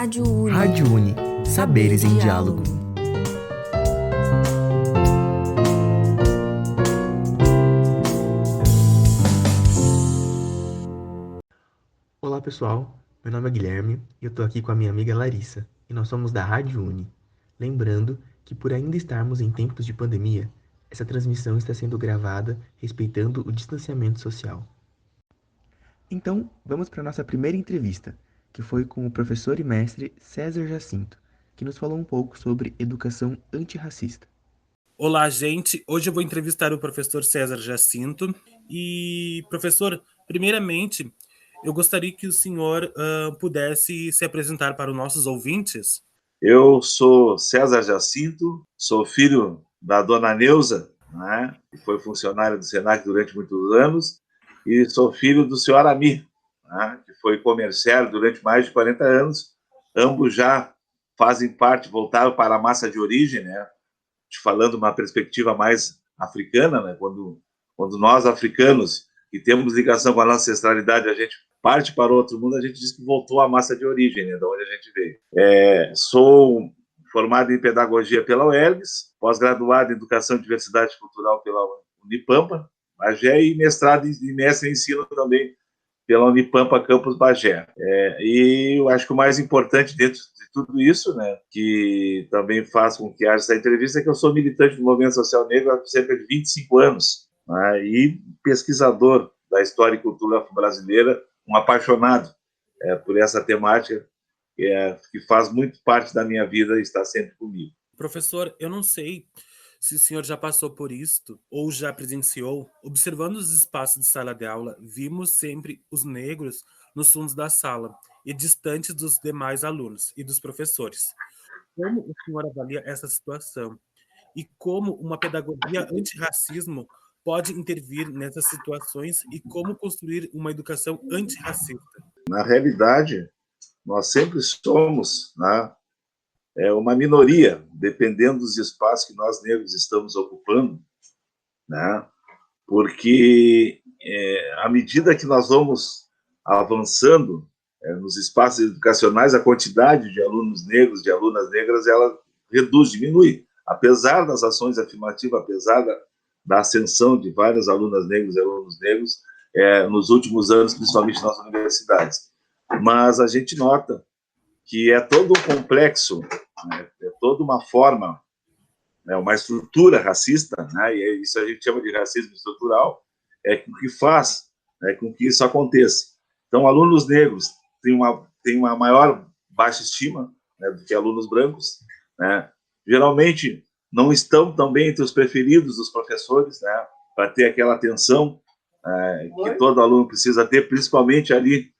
Rádio Uni. Saberes em diálogo. Olá pessoal, meu nome é Guilherme e eu tô aqui com a minha amiga Larissa e nós somos da Rádio Uni. Lembrando que por ainda estarmos em tempos de pandemia, essa transmissão está sendo gravada respeitando o distanciamento social. Então, vamos para a nossa primeira entrevista, que foi com o professor e mestre César Jacinto, que nos falou um pouco sobre educação antirracista. Olá, gente. Hoje eu vou entrevistar o professor César Jacinto. E, professor, primeiramente, eu gostaria que o senhor pudesse se apresentar para os nossos ouvintes. Eu sou César Jacinto, sou filho da dona Neuza, né, que foi funcionária do Senac durante muitos anos, e sou filho do senhor Aramir, né, que foi comerciário durante mais de 40 anos. Ambos já fazem parte, voltaram para a massa de origem, né, te falando uma perspectiva mais africana, né, quando nós, africanos, que temos ligação com a nossa ancestralidade, a gente parte para outro mundo, a gente diz que voltou à massa de origem, né, de onde a gente veio. Sou formado em pedagogia pela UERGS, pós-graduado em educação e diversidade cultural pela Unipampa, Bagé, e mestrado e mestre em ensino também pela Unipampa Campus Bagé. E eu acho que o mais importante dentro de tudo isso, né, que também faz com que haja essa entrevista, é que eu sou militante do movimento social negro há cerca de 25 anos, né, e pesquisador da história e cultura brasileira, um apaixonado por essa temática, que faz muito parte da minha vida e está sempre comigo. Professor, eu não sei se o senhor já passou por isto ou já presenciou. Observando os espaços de sala de aula, vimos sempre os negros nos fundos da sala e distantes dos demais alunos e dos professores. Como o senhor avalia essa situação? E como uma pedagogia antirracismo pode intervir nessas situações e como construir uma educação antirracista? Na realidade, nós sempre somos, né, uma minoria, dependendo dos espaços que nós negros estamos ocupando, né, porque à medida que nós vamos avançando nos espaços educacionais, a quantidade de alunos negros, de alunas negras, ela reduz, diminui. Apesar das ações afirmativas, apesar da ascensão de várias alunas negras e alunos negros nos últimos anos, principalmente nas universidades. Mas a gente nota que é todo um complexo, né, é toda uma forma, né, uma estrutura racista, né, e isso a gente chama de racismo estrutural, o que faz, né, com que isso aconteça. Então, alunos negros têm uma maior baixa estima, né, do que alunos brancos, né, geralmente não estão também entre os preferidos dos professores, né, para ter aquela atenção que todo aluno precisa ter, principalmente ali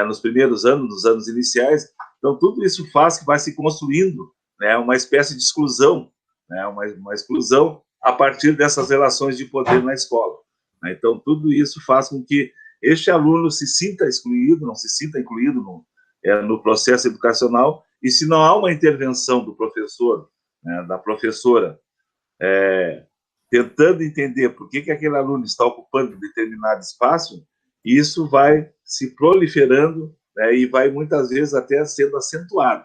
nos primeiros anos, nos anos iniciais. Então, tudo isso faz que vai se construindo, né, uma espécie de exclusão, né, uma exclusão a partir dessas relações de poder na escola. Né? Então, tudo isso faz com que este aluno se sinta excluído, não se sinta incluído no processo educacional, e se não há uma intervenção do professor, né, da professora, tentando entender por que aquele aluno está ocupando determinado espaço, isso vai se proliferando, né, e vai muitas vezes até sendo acentuado.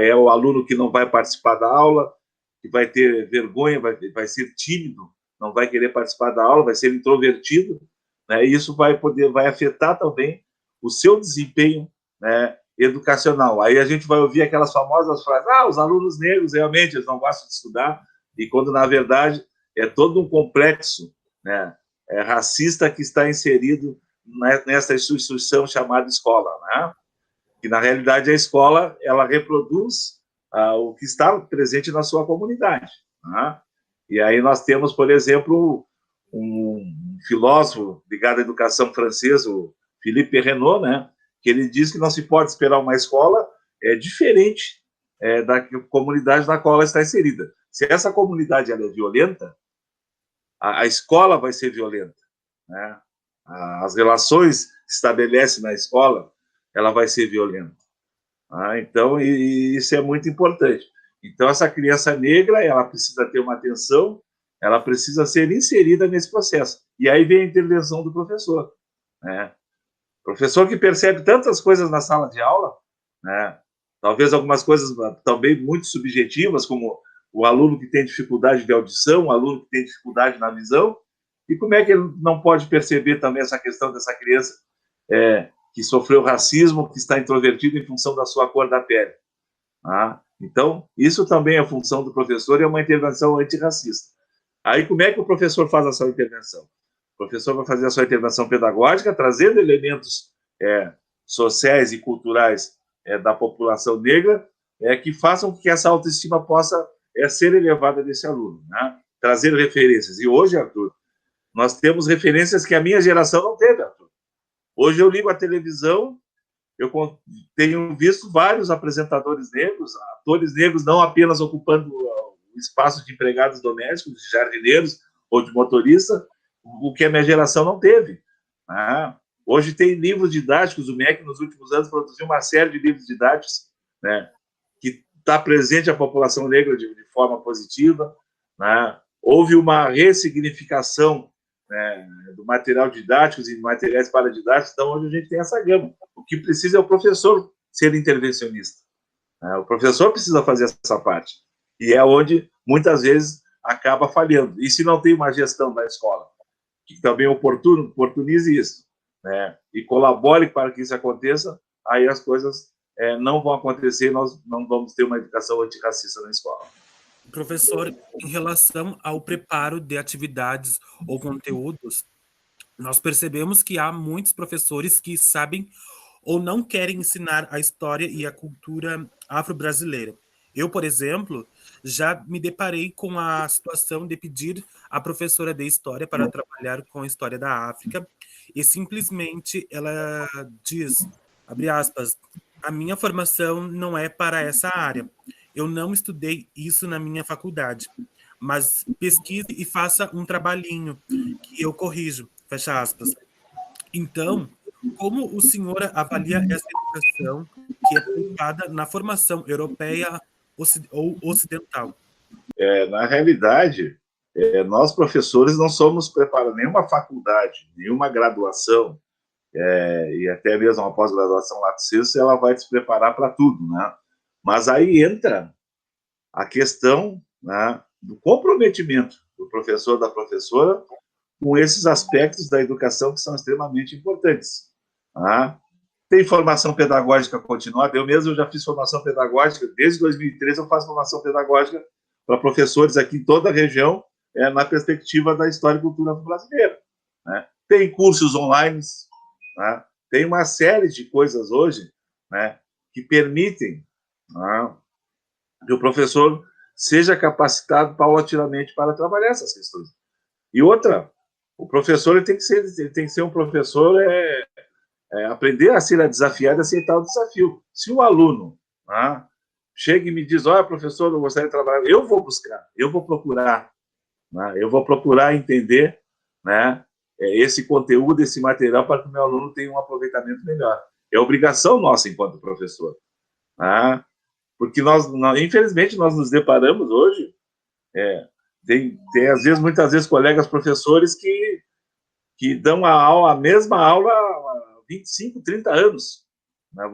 É o aluno que não vai participar da aula, que vai ter vergonha, vai ser tímido, não vai querer participar da aula, vai ser introvertido, né, e isso vai afetar também o seu desempenho, né, educacional. Aí a gente vai ouvir aquelas famosas frases: os alunos negros realmente eles não gostam de estudar, e quando na verdade é todo um complexo, né, racista que está inserido nessa instituição chamada escola, né? Que na realidade a escola ela reproduz o que está presente na sua comunidade, né? E aí nós temos, por exemplo, um filósofo ligado à educação francesa, o Philippe Renaud, né? Que ele diz que não se pode esperar uma escola diferente da comunidade na qual ela está inserida. Se essa comunidade ela é violenta, a escola vai ser violenta, né? As relações que se estabelecem na escola, ela vai ser violenta. Então, isso é muito importante. Então, essa criança negra, ela precisa ter uma atenção, ela precisa ser inserida nesse processo. E aí vem a intervenção do professor, né? Professor que percebe tantas coisas na sala de aula, né? Talvez algumas coisas também muito subjetivas, como o aluno que tem dificuldade de audição, o aluno que tem dificuldade na visão, e como é que ele não pode perceber também essa questão dessa criança que sofreu racismo, que está introvertido em função da sua cor da pele. Tá? Então, isso também é função do professor e é uma intervenção antirracista. Aí, como é que o professor faz a sua intervenção? O professor vai fazer a sua intervenção pedagógica, trazendo elementos sociais e culturais da população negra que façam que essa autoestima possa ser elevada desse aluno, né? Trazer referências. E hoje, Arthur, nós temos referências que a minha geração não teve, Arthur. Hoje eu ligo a televisão, eu tenho visto vários apresentadores negros, atores negros não apenas ocupando o espaço de empregados domésticos, de jardineiros ou de motorista, o que a minha geração não teve. Né? Hoje tem livros didáticos, o MEC nos últimos anos produziu uma série de livros didáticos, né, que está presente a população negra de forma positiva. Né? Houve uma ressignificação, né, do material didático e materiais paradidáticos, então hoje a gente tem essa gama. O que precisa é o professor ser intervencionista. Né? O professor precisa fazer essa parte. E é onde, muitas vezes, acaba falhando. E se não tem uma gestão da escola, que também oportunize isso, né, e colabore para que isso aconteça, aí as coisas não vão acontecer e nós não vamos ter uma educação antirracista na escola. Professor, em relação ao preparo de atividades ou conteúdos, nós percebemos que há muitos professores que sabem ou não querem ensinar a história e a cultura afro-brasileira. Eu, por exemplo, já me deparei com a situação de pedir à professora de história para trabalhar com a história da África e simplesmente ela diz, abre aspas, a minha formação não é para essa área. Eu não estudei isso na minha faculdade, mas pesquise e faça um trabalhinho que eu corrijo, fecha aspas. Então, como o senhor avalia essa educação que é pautada na formação europeia ou ocidental? Na realidade, nós professores não somos preparados, nenhuma faculdade, nenhuma graduação, e até mesmo uma pós-graduação lato sensu, ela vai te preparar para tudo, né? Mas aí entra a questão, né, do comprometimento do professor, da professora, com esses aspectos da educação que são extremamente importantes. Tá? Tem formação pedagógica continuada, eu mesmo já fiz formação pedagógica, desde 2013 eu faço formação pedagógica para professores aqui em toda a região, na perspectiva da história e cultura brasileira. Né? Tem cursos online, né? Tem uma série de coisas hoje, né, que permitem, né, que o professor seja capacitado paulatinamente para trabalhar essas questões. E outra, o professor ele tem que ser um professor, aprender a ser desafiado e aceitar o desafio. Se o aluno, né, chega e me diz, olha, professor, eu gostaria de trabalhar, eu vou buscar, eu vou procurar, né, eu vou procurar entender, né, esse conteúdo, esse material, para que o meu aluno tenha um aproveitamento melhor. É obrigação nossa enquanto professor. Né? Porque infelizmente, nós nos deparamos hoje, tem às vezes, muitas vezes, colegas professores que dão a mesma aula há 25, 30 anos. Né?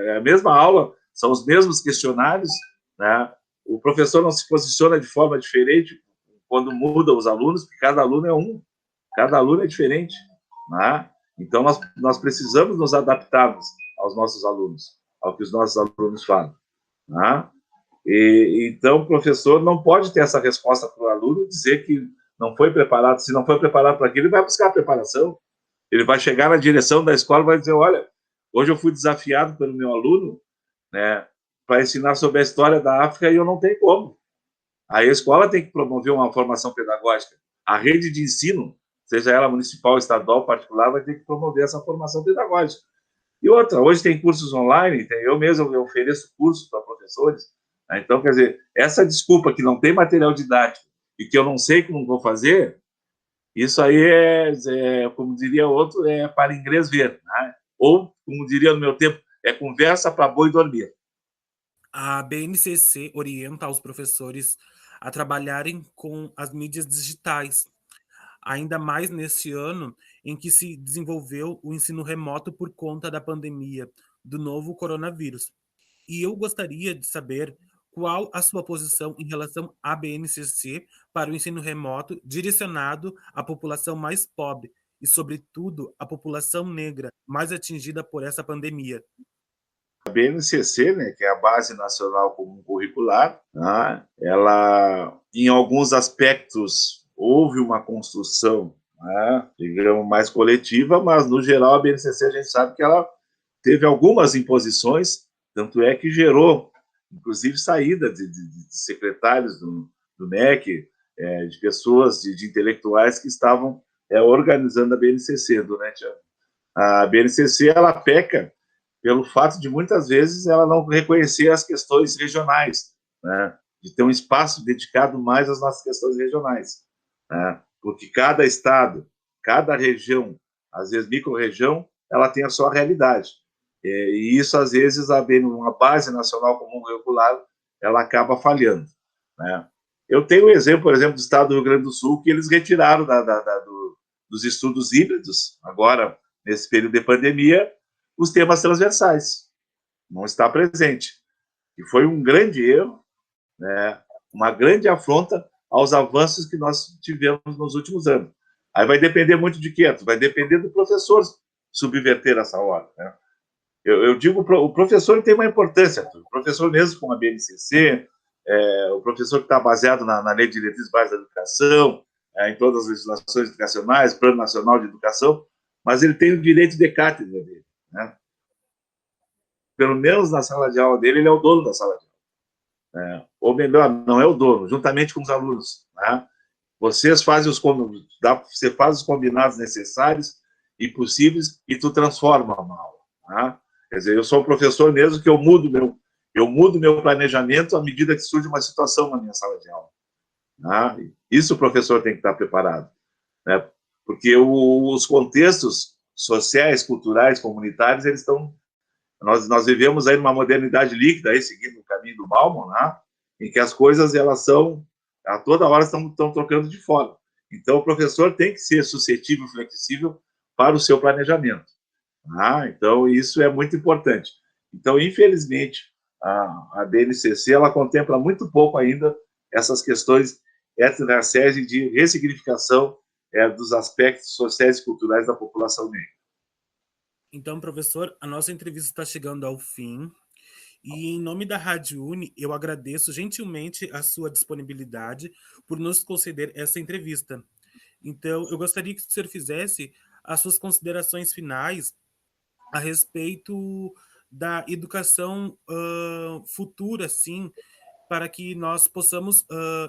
É a mesma aula, são os mesmos questionários, né? O professor não se posiciona de forma diferente quando muda os alunos, porque cada aluno é um, cada aluno é diferente. Né? Então, nós precisamos nos adaptarmos aos nossos alunos, ao que os nossos alunos falam. Né? Então, o professor não pode ter essa resposta para o aluno, dizer que não foi preparado. Se não foi preparado para aquilo, ele vai buscar a preparação. Ele vai chegar na direção da escola e vai dizer, olha, hoje eu fui desafiado pelo meu aluno, né, para ensinar sobre a história da África e eu não tenho como. Aí a escola tem que promover uma formação pedagógica. A rede de ensino, seja ela municipal, estadual, particular, vai ter que promover essa formação pedagógica. E outra, hoje tem cursos online, eu mesmo ofereço cursos para professores. Então, quer dizer, essa desculpa que não tem material didático e que eu não sei como vou fazer, isso aí como diria outro, para inglês ver. Né? Ou, como diria no meu tempo, é conversa para boi dormir. A BNCC orienta os professores a trabalharem com as mídias digitais, ainda mais neste ano em que se desenvolveu o ensino remoto por conta da pandemia do novo coronavírus. E eu gostaria de saber qual a sua posição em relação à BNCC para o ensino remoto direcionado à população mais pobre e, sobretudo, à população negra mais atingida por essa pandemia. A BNCC, né, que é a Base Nacional Comum Curricular, né, ela, em alguns aspectos, houve uma construção, né, digamos, mais coletiva, mas, no geral, a BNCC, a gente sabe que ela teve algumas imposições, tanto é que gerou, inclusive, saída de secretários do MEC, de pessoas, de intelectuais que estavam organizando a BNCC durante a BNCC. Ela peca pelo fato de, muitas vezes, ela não reconhecer as questões regionais, né? De ter um espaço dedicado mais às nossas questões regionais, né? Porque cada estado, cada região, às vezes micro-região, ela tem a sua realidade. E isso, às vezes, uma Base Nacional Comum Curricular, ela acaba falhando, né? Eu tenho um exemplo, por exemplo, do estado do Rio Grande do Sul, que eles retiraram dos estudos híbridos, agora, nesse período de pandemia, os temas transversais. Não está presente. E foi um grande erro, né? Uma grande afronta aos avanços que nós tivemos nos últimos anos. Aí vai depender muito de quê? Vai depender do professor subverter essa ordem, né? Eu digo, o professor tem uma importância, o professor mesmo com a BNCC, o professor que está baseado na Lei de Diretrizes Básicas da Educação, em todas as legislações educacionais, Plano Nacional de Educação, mas ele tem o direito de cátedra dele, né? Pelo menos na sala de aula dele, ele é o dono da sala de aula. Ou melhor, não é o dono, juntamente com os alunos, né? Você faz os combinados necessários e possíveis e tu transforma a aula, né? Quer dizer, eu sou um professor mesmo que eu mudo meu planejamento à medida que surge uma situação na minha sala de aula, né? Isso o professor tem que estar preparado, né? Porque os contextos sociais, culturais, comunitários, eles estão... Nós vivemos aí numa modernidade líquida, aí, seguindo o caminho do Bauman, né? Em que as coisas, elas são, a toda hora estão trocando de forma. Então, o professor tem que ser suscetível, flexível para o seu planejamento. Então, isso é muito importante. Então, infelizmente, a BNCC, ela contempla muito pouco ainda essas questões étnico-raciais e de ressignificação dos aspectos sociais e culturais da população negra. Então, professor, a nossa entrevista está chegando ao fim. E, em nome da Rádio Uni, eu agradeço gentilmente a sua disponibilidade por nos conceder essa entrevista. Então, eu gostaria que o senhor fizesse as suas considerações finais a respeito da educação futura, sim, para que nós possamos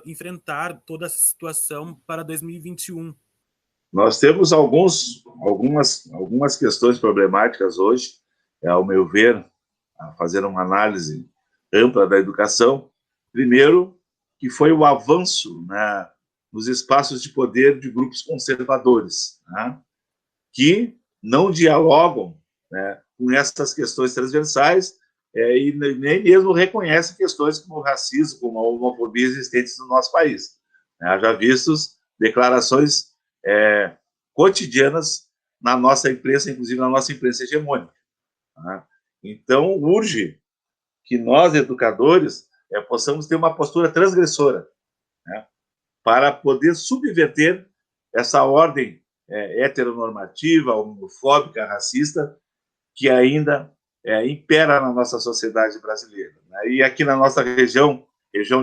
enfrentar toda essa situação para 2021. Nós temos algumas questões problemáticas hoje, ao meu ver, a fazer uma análise ampla da educação. Primeiro, que foi o avanço, né, nos espaços de poder de grupos conservadores, né, que não dialogam, né, com essas questões transversais e nem mesmo reconhecem questões como o racismo, como a homofobia existentes no nosso país. Já vistos declarações cotidianas na nossa imprensa, inclusive na nossa imprensa hegemônica, né? Então, urge que nós, educadores, possamos ter uma postura transgressora, né, para poder subverter essa ordem heteronormativa, homofóbica, racista, que ainda impera na nossa sociedade brasileira, né? E aqui na nossa região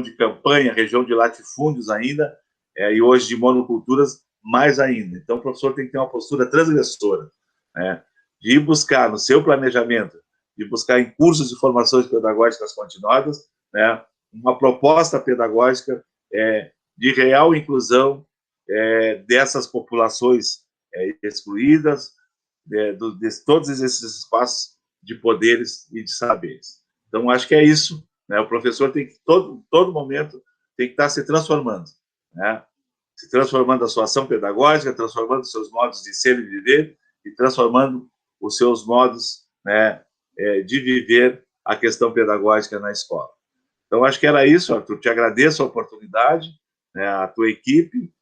de campanha, região de latifúndios ainda, e hoje de monoculturas, mais ainda. Então, o professor tem que ter uma postura transgressora, né, de ir buscar no seu planejamento, de buscar em cursos de formações pedagógicas continuadas, né, uma proposta pedagógica de real inclusão dessas populações excluídas, de todos esses espaços de poderes e de saberes. Então, acho que é isso, né? O professor tem que, todo momento, tem que estar se transformando, né? Se transformando a sua ação pedagógica, transformando os seus modos de ser e viver, e transformando os seus modos, né, de viver a questão pedagógica na escola. Então, acho que era isso, Arthur. Te agradeço a oportunidade, né, a tua equipe.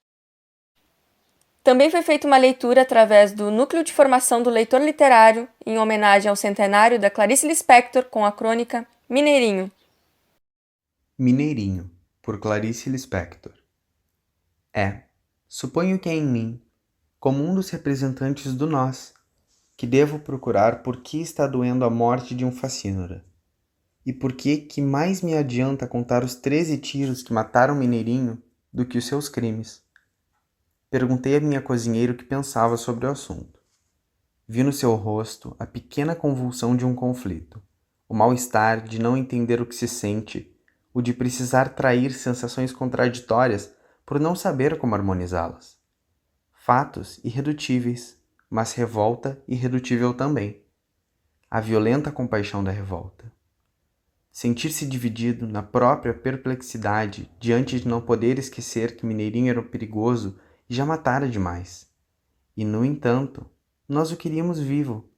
Também foi feita uma leitura através do Núcleo de Formação do Leitor Literário, em homenagem ao centenário da Clarice Lispector, com a crônica Mineirinho. Mineirinho, por Clarice Lispector. Suponho que é em mim, como um dos representantes do nós, que devo procurar por que está doendo a morte de um facínora. E por que mais me adianta contar os 13 tiros que mataram Mineirinho do que os seus crimes. Perguntei a minha cozinheira o que pensava sobre o assunto. Vi no seu rosto a pequena convulsão de um conflito, o mal-estar de não entender o que se sente, o de precisar trair sensações contraditórias por não saber como harmonizá-las. Fatos irredutíveis, mas revolta irredutível também. A violenta compaixão da revolta. Sentir-se dividido na própria perplexidade diante de não poder esquecer que Mineirinho era perigoso e já matara demais. E, no entanto, nós o queríamos vivo.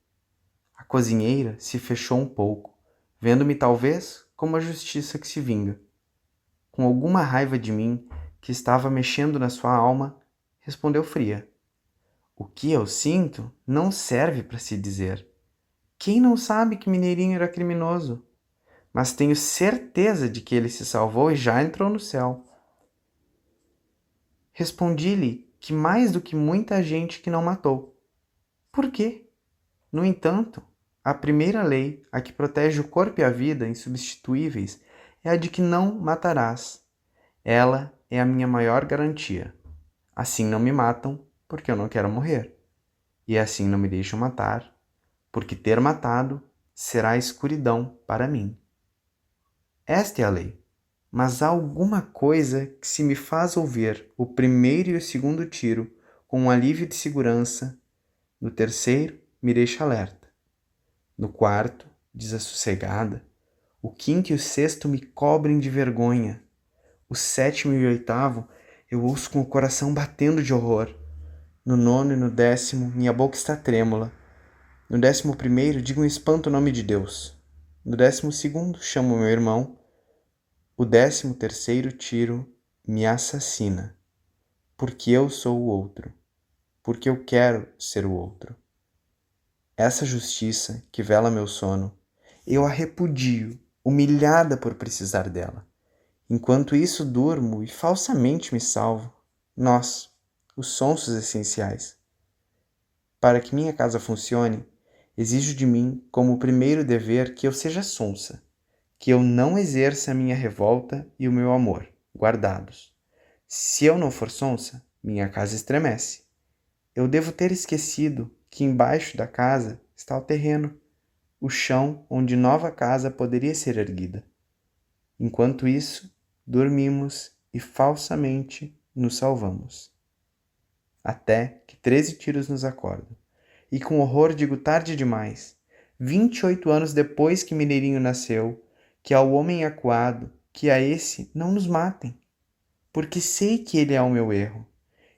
A cozinheira se fechou um pouco, vendo-me talvez como a justiça que se vinga. Com alguma raiva de mim, que estava mexendo na sua alma, respondeu fria. O que eu sinto não serve para se dizer. Quem não sabe que Mineirinho era criminoso? Mas tenho certeza de que ele se salvou e já entrou no céu. Respondi-lhe que mais do que muita gente que não matou. Por quê? No entanto, a primeira lei, a que protege o corpo e a vida insubstituíveis, é a de que não matarás. Ela é a minha maior garantia. Assim não me matam, porque eu não quero morrer. E assim não me deixam matar, porque ter matado será escuridão para mim. Esta é a lei. Mas há alguma coisa que se me faz ouvir o primeiro e o segundo tiro com um alívio de segurança. No terceiro, me deixa alerta. No quarto, desassossegada. O quinto e o sexto me cobrem de vergonha. O sétimo e o oitavo, eu ouço com o coração batendo de horror. No nono e no 10º, minha boca está trêmula. No 11º, digo em espanto o nome de Deus. No 12º, chamo meu irmão. O 13º tiro me assassina, porque eu sou o outro, porque eu quero ser o outro. Essa justiça que vela meu sono, eu a repudio, humilhada por precisar dela. Enquanto isso durmo e falsamente me salvo, nós, os sonsos essenciais. Para que minha casa funcione, exijo de mim como primeiro dever que eu seja sonsa, que eu não exerça a minha revolta e o meu amor, guardados. Se eu não for sonsa, minha casa estremece. Eu devo ter esquecido que embaixo da casa está o terreno, o chão onde nova casa poderia ser erguida. Enquanto isso, dormimos e falsamente nos salvamos. Até que 13 tiros nos acordam. E com horror digo tarde demais, 28 anos depois que Mineirinho nasceu, que ao homem acuado, que a esse não nos matem, porque sei que ele é o meu erro,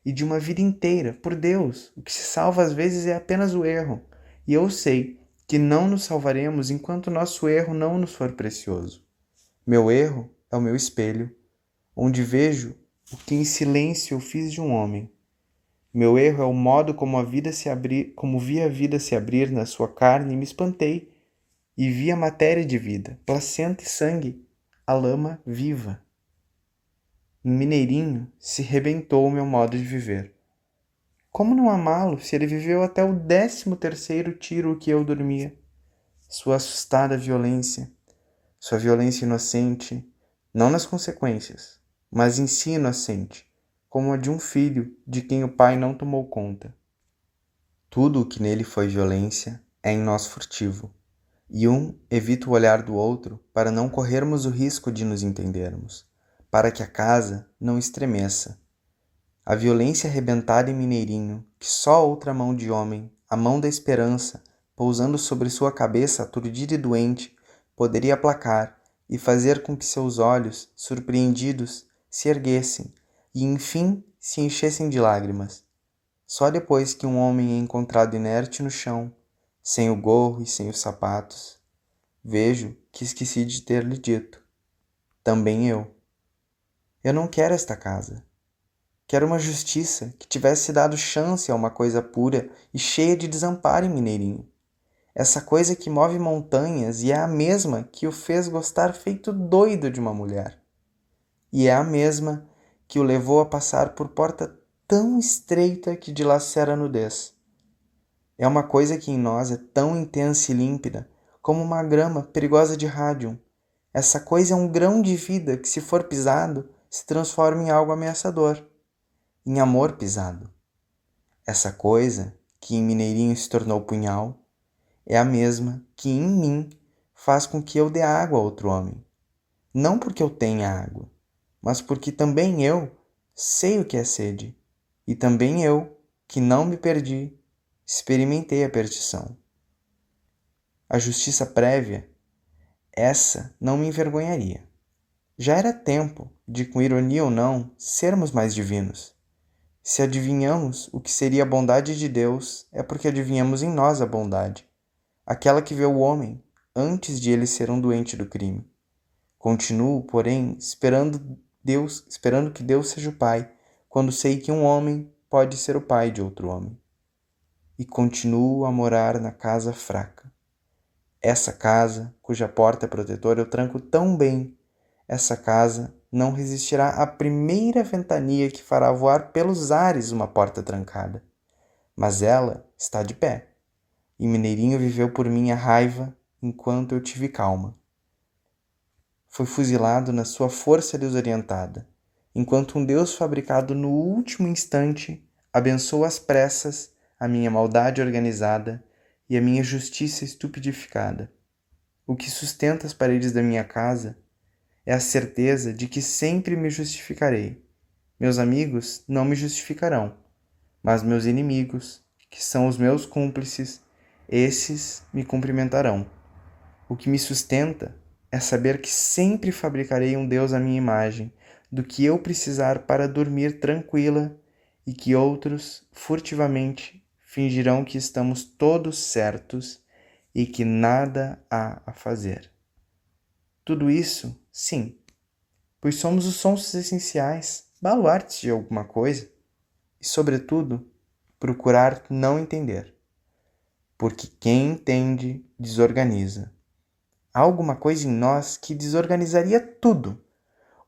e de uma vida inteira, por Deus, o que se salva às vezes é apenas o erro, e eu sei que não nos salvaremos enquanto nosso erro não nos for precioso. Meu erro é o meu espelho, onde vejo o que em silêncio eu fiz de um homem. Meu erro é o modo como vi a vida se abrir na sua carne e me espantei, e vi a matéria de vida, placenta e sangue, a lama viva. Em Mineirinho se rebentou o meu modo de viver. Como não amá-lo se ele viveu até o 13º tiro que eu dormia? Sua assustada violência, sua violência inocente, não nas consequências, mas em si inocente, como a de um filho de quem o pai não tomou conta. Tudo o que nele foi violência é em nós furtivo. E um evita o olhar do outro para não corrermos o risco de nos entendermos, para que a casa não estremeça. A violência arrebentada em Mineirinho, que só outra mão de homem, a mão da esperança, pousando sobre sua cabeça aturdida e doente, poderia aplacar e fazer com que seus olhos, surpreendidos, se erguessem e, enfim, se enchessem de lágrimas. Só depois que um homem é encontrado inerte no chão, sem o gorro e sem os sapatos, vejo que esqueci de ter lhe dito. Também eu. Eu não quero esta casa. Quero uma justiça que tivesse dado chance a uma coisa pura e cheia de desamparo em Mineirinho. essa coisa que move montanhas e é a mesma que o fez gostar feito doido de uma mulher. E é a mesma que o levou a passar por porta tão estreita que dilacera a nudez. É uma coisa que em nós é tão intensa e límpida como uma grama perigosa de rádium. Essa coisa é um grão de vida que, se for pisado, se transforma em algo ameaçador, em amor pisado. Essa coisa, que em Mineirinho se tornou punhal, é a mesma que em mim faz com que eu dê água a outro homem. Não porque eu tenha água, mas porque também eu sei o que é sede. E também eu, que não me perdi, experimentei a perdição. A justiça prévia, essa não me envergonharia. Já era tempo de, com ironia ou não, sermos mais divinos. Se adivinhamos o que seria a bondade de Deus, é porque adivinhamos em nós a bondade, aquela que vê o homem antes de ele ser um doente do crime. Continuo, porém, esperando que Deus seja o Pai, quando sei que um homem pode ser o pai de outro homem. E continuo a morar na casa fraca. Essa casa, cuja porta protetora eu tranco tão bem, essa casa não resistirá à primeira ventania que fará voar pelos ares uma porta trancada. Mas ela está de pé, e Mineirinho viveu por minha raiva enquanto eu tive calma. Foi fuzilado na sua força desorientada, enquanto um Deus fabricado no último instante abençoa às pressas a minha maldade organizada e a minha justiça estupidificada. O que sustenta as paredes da minha casa é a certeza de que sempre me justificarei. Meus amigos não me justificarão, mas meus inimigos, que são os meus cúmplices, esses me cumprimentarão. O que me sustenta é saber que sempre fabricarei um Deus à minha imagem, do que eu precisar para dormir tranquila, e que outros, furtivamente, fingirão que estamos todos certos e que nada há a fazer. Tudo isso, sim, pois somos os sons essenciais, baluartes de alguma coisa, e, sobretudo, procurar não entender, porque quem entende desorganiza. Há alguma coisa em nós que desorganizaria tudo,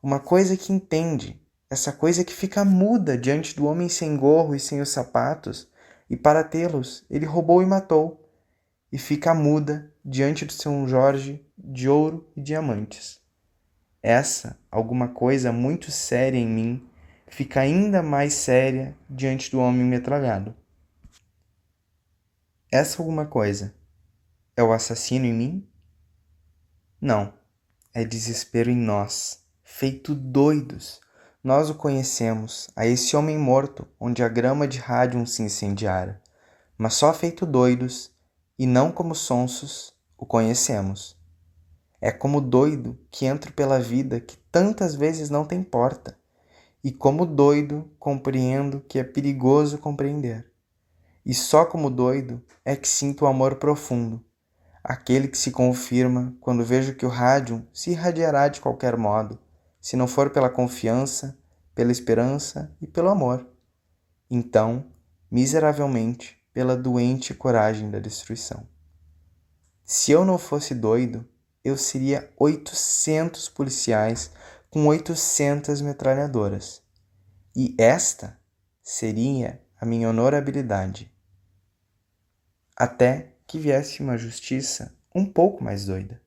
uma coisa que entende, essa coisa que fica muda diante do homem sem gorro e sem os sapatos, e para tê-los ele roubou e matou, e fica muda diante do São Jorge de ouro e diamantes. Essa, alguma coisa muito séria em mim, fica ainda mais séria diante do homem metralhado. Essa alguma coisa é o assassino em mim? Não, é desespero em nós, feito doidos. Nós o conhecemos, a esse homem morto, onde a grama de rádium se incendiara, mas só feito doidos, e não como sonsos, o conhecemos. É como doido que entro pela vida que tantas vezes não tem porta, e como doido compreendo que é perigoso compreender. E só como doido é que sinto o amor profundo, aquele que se confirma quando vejo que o rádium se irradiará de qualquer modo, se não for pela confiança, pela esperança e pelo amor. Então, miseravelmente, pela doente coragem da destruição. Se eu não fosse doido, eu seria 800 policiais com 800 metralhadoras. E esta seria a minha honorabilidade. Até que viesse uma justiça um pouco mais doida.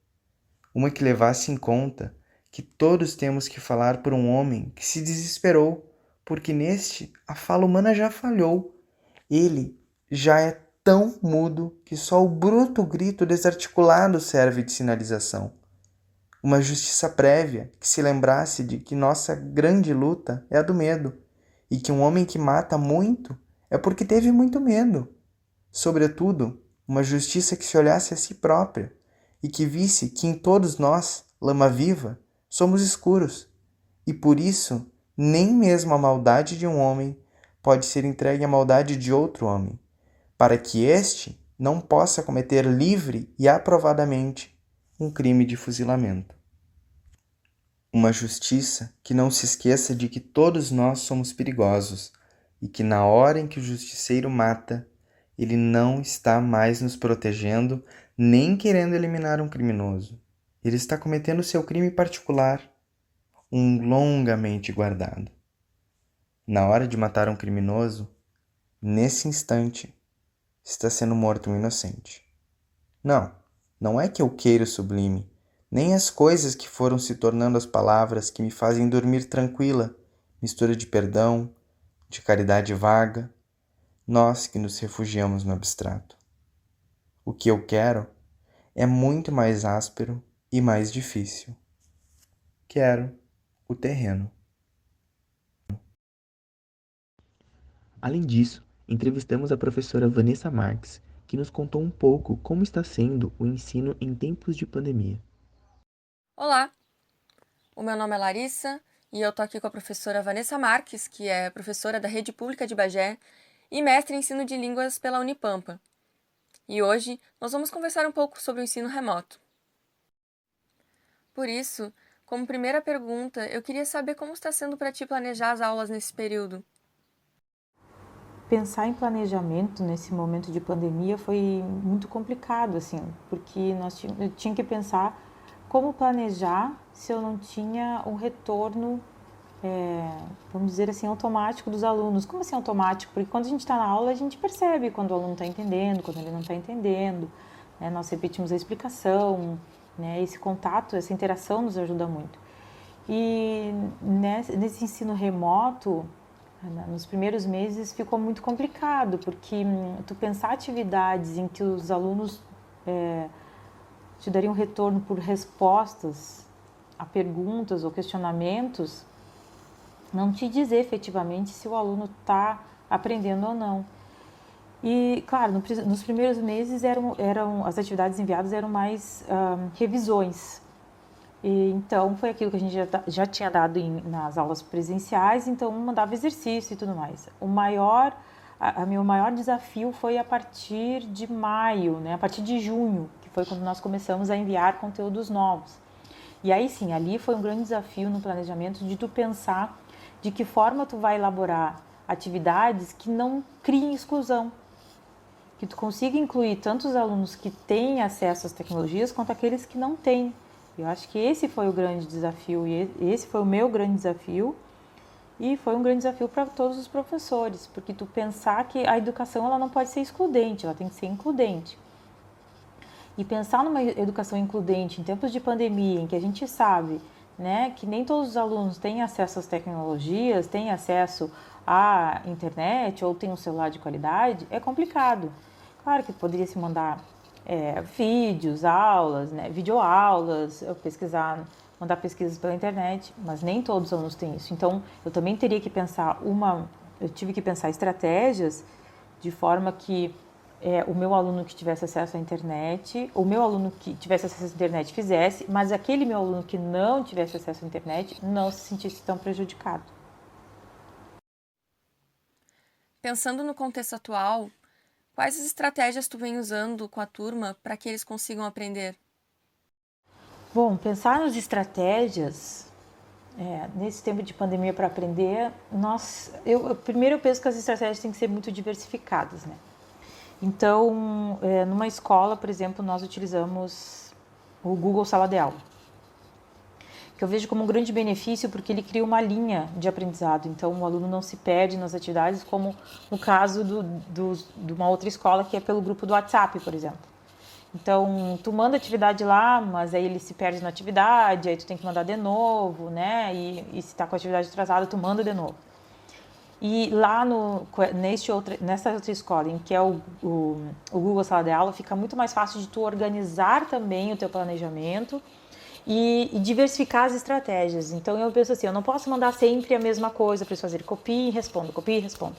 Uma que levasse em conta que todos temos que falar por um homem que se desesperou, porque neste a fala humana já falhou. Ele já é tão mudo que só o bruto grito desarticulado serve de sinalização. Uma justiça prévia que se lembrasse de que nossa grande luta é a do medo, e que um homem que mata muito é porque teve muito medo. Sobretudo, uma justiça que se olhasse a si própria e que visse que em todos nós, lama viva, somos escuros, e por isso nem mesmo a maldade de um homem pode ser entregue à maldade de outro homem, para que este não possa cometer livre e aprovadamente um crime de fuzilamento. Uma justiça que não se esqueça de que todos nós somos perigosos e que na hora em que o justiceiro mata, Ele não está mais nos protegendo, nem querendo eliminar um criminoso. Ele está cometendo seu crime particular, um longamente guardado. Na hora de matar um criminoso, nesse instante, está sendo morto um inocente. Não é que eu queira o sublime, nem as coisas que foram se tornando as palavras que me fazem dormir tranquila, mistura de perdão, de caridade vaga, nós que nos refugiamos no abstrato. O que eu quero é muito mais áspero e mais difícil. Quero o terreno. Além disso, entrevistamos a professora Vanessa Marques, que nos contou um pouco como está sendo o ensino em tempos de pandemia. Olá, o meu nome é Larissa e eu tô aqui com a professora Vanessa Marques, que é professora da Rede Pública de Bagé e mestre em ensino de línguas pela Unipampa. E hoje nós vamos conversar um pouco sobre o ensino remoto. Por isso, como primeira pergunta, eu queria saber como está sendo para ti planejar as aulas nesse período. Pensar em planejamento nesse momento de pandemia foi muito complicado, assim, porque eu tinha que pensar como planejar se eu não tinha um retorno, vamos dizer assim, automático dos alunos. Como assim automático? Porque quando a gente está na aula, a gente percebe quando o aluno está entendendo, quando ele não está entendendo, né? Nós repetimos a explicação, né? Esse contato, essa interação nos ajuda muito. E nesse ensino remoto, nos primeiros meses ficou muito complicado, porque tu pensar atividades em que os alunos te dariam retorno por respostas a perguntas ou questionamentos, não te dizer efetivamente se o aluno está aprendendo ou não. E, claro, nos primeiros meses as atividades enviadas eram mais revisões. E, então, foi aquilo que a gente já tinha dado nas aulas presenciais, então mandava exercício e tudo mais. Meu maior desafio foi a partir de maio, né? A partir de junho, que foi quando nós começamos a enviar conteúdos novos. E aí sim, ali foi um grande desafio no planejamento de tu pensar de que forma tu vai elaborar atividades que não criem exclusão, que tu consiga incluir tanto os alunos que têm acesso às tecnologias quanto aqueles que não têm. Eu acho que esse foi o grande desafio e esse foi o meu grande desafio e foi um grande desafio para todos os professores, porque tu pensar que a educação ela não pode ser excludente, ela tem que ser includente. E pensar numa educação includente em tempos de pandemia, em que a gente sabe, né, que nem todos os alunos têm acesso às tecnologias, têm acesso à internet ou têm um celular de qualidade, é complicado. Claro que poderia se mandar vídeos, aulas, né, videoaulas, mandar pesquisas pela internet, mas nem todos os alunos têm isso. Então, eu também teria que pensar eu tive que pensar estratégias de forma que o meu aluno que tivesse acesso à internet, o meu aluno que tivesse acesso à internet fizesse, mas aquele meu aluno que não tivesse acesso à internet não se sentisse tão prejudicado. Pensando no contexto atual, quais as estratégias tu vem usando com a turma para que eles consigam aprender? Bom, pensar nas estratégias nesse tempo de pandemia para aprender, primeiro eu penso que as estratégias têm que ser muito diversificadas, né? Então, numa escola, por exemplo, nós utilizamos o Google Sala de Aula, que eu vejo como um grande benefício porque ele cria uma linha de aprendizado. Então, o aluno não se perde nas atividades, como no caso de uma outra escola que é pelo grupo do WhatsApp, por exemplo. Então, tu manda atividade lá, mas aí ele se perde na atividade, aí tu tem que mandar de novo, né? E se tá com a atividade atrasada, tu manda de novo. E lá nessa outra escola, em que é o Google Sala de Aula, fica muito mais fácil de tu organizar também o teu planejamento e diversificar as estratégias. Então, eu penso assim, eu não posso mandar sempre a mesma coisa para eles fazerem copia e respondo.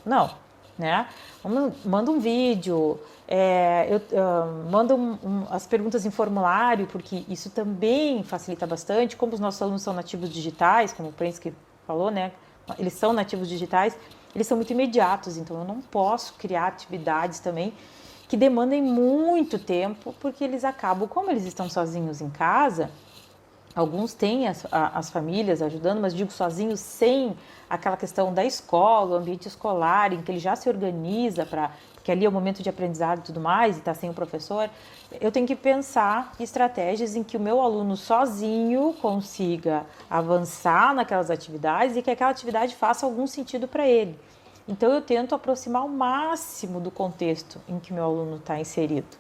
Não, né? Manda um vídeo, manda as perguntas em formulário, porque isso também facilita bastante. Como os nossos alunos são nativos digitais, como o Prensky falou, né? Eles são nativos digitais, eles são muito imediatos, então eu não posso criar atividades também que demandem muito tempo, porque eles acabam, como eles estão sozinhos em casa, Alguns têm as famílias ajudando, mas digo sozinhos, sem aquela questão da escola, o ambiente escolar, em que ele já se organiza, porque ali é o momento de aprendizado e tudo mais, e está sem o professor. Eu tenho que pensar em estratégias em que o meu aluno sozinho consiga avançar naquelas atividades e que aquela atividade faça algum sentido para ele. Então, eu tento aproximar o máximo do contexto em que meu aluno está inserido.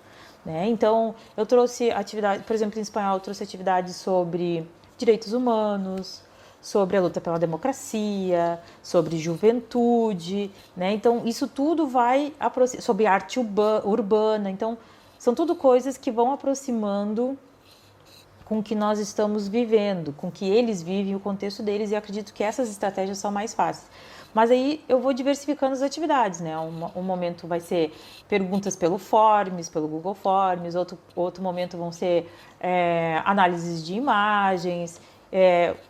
Né? Então, eu trouxe atividade, por exemplo, em espanhol, eu trouxe atividades sobre direitos humanos, sobre a luta pela democracia, sobre juventude, né? Então, isso tudo vai sobre arte urbana. Então, são tudo coisas que vão aproximando com o que nós estamos vivendo, com o que eles vivem, o contexto deles, e eu acredito que essas estratégias são mais fáceis. Mas aí eu vou diversificando as atividades, né? Um momento vai ser perguntas pelo Forms, pelo Google Forms, outro momento vão ser análises de imagens,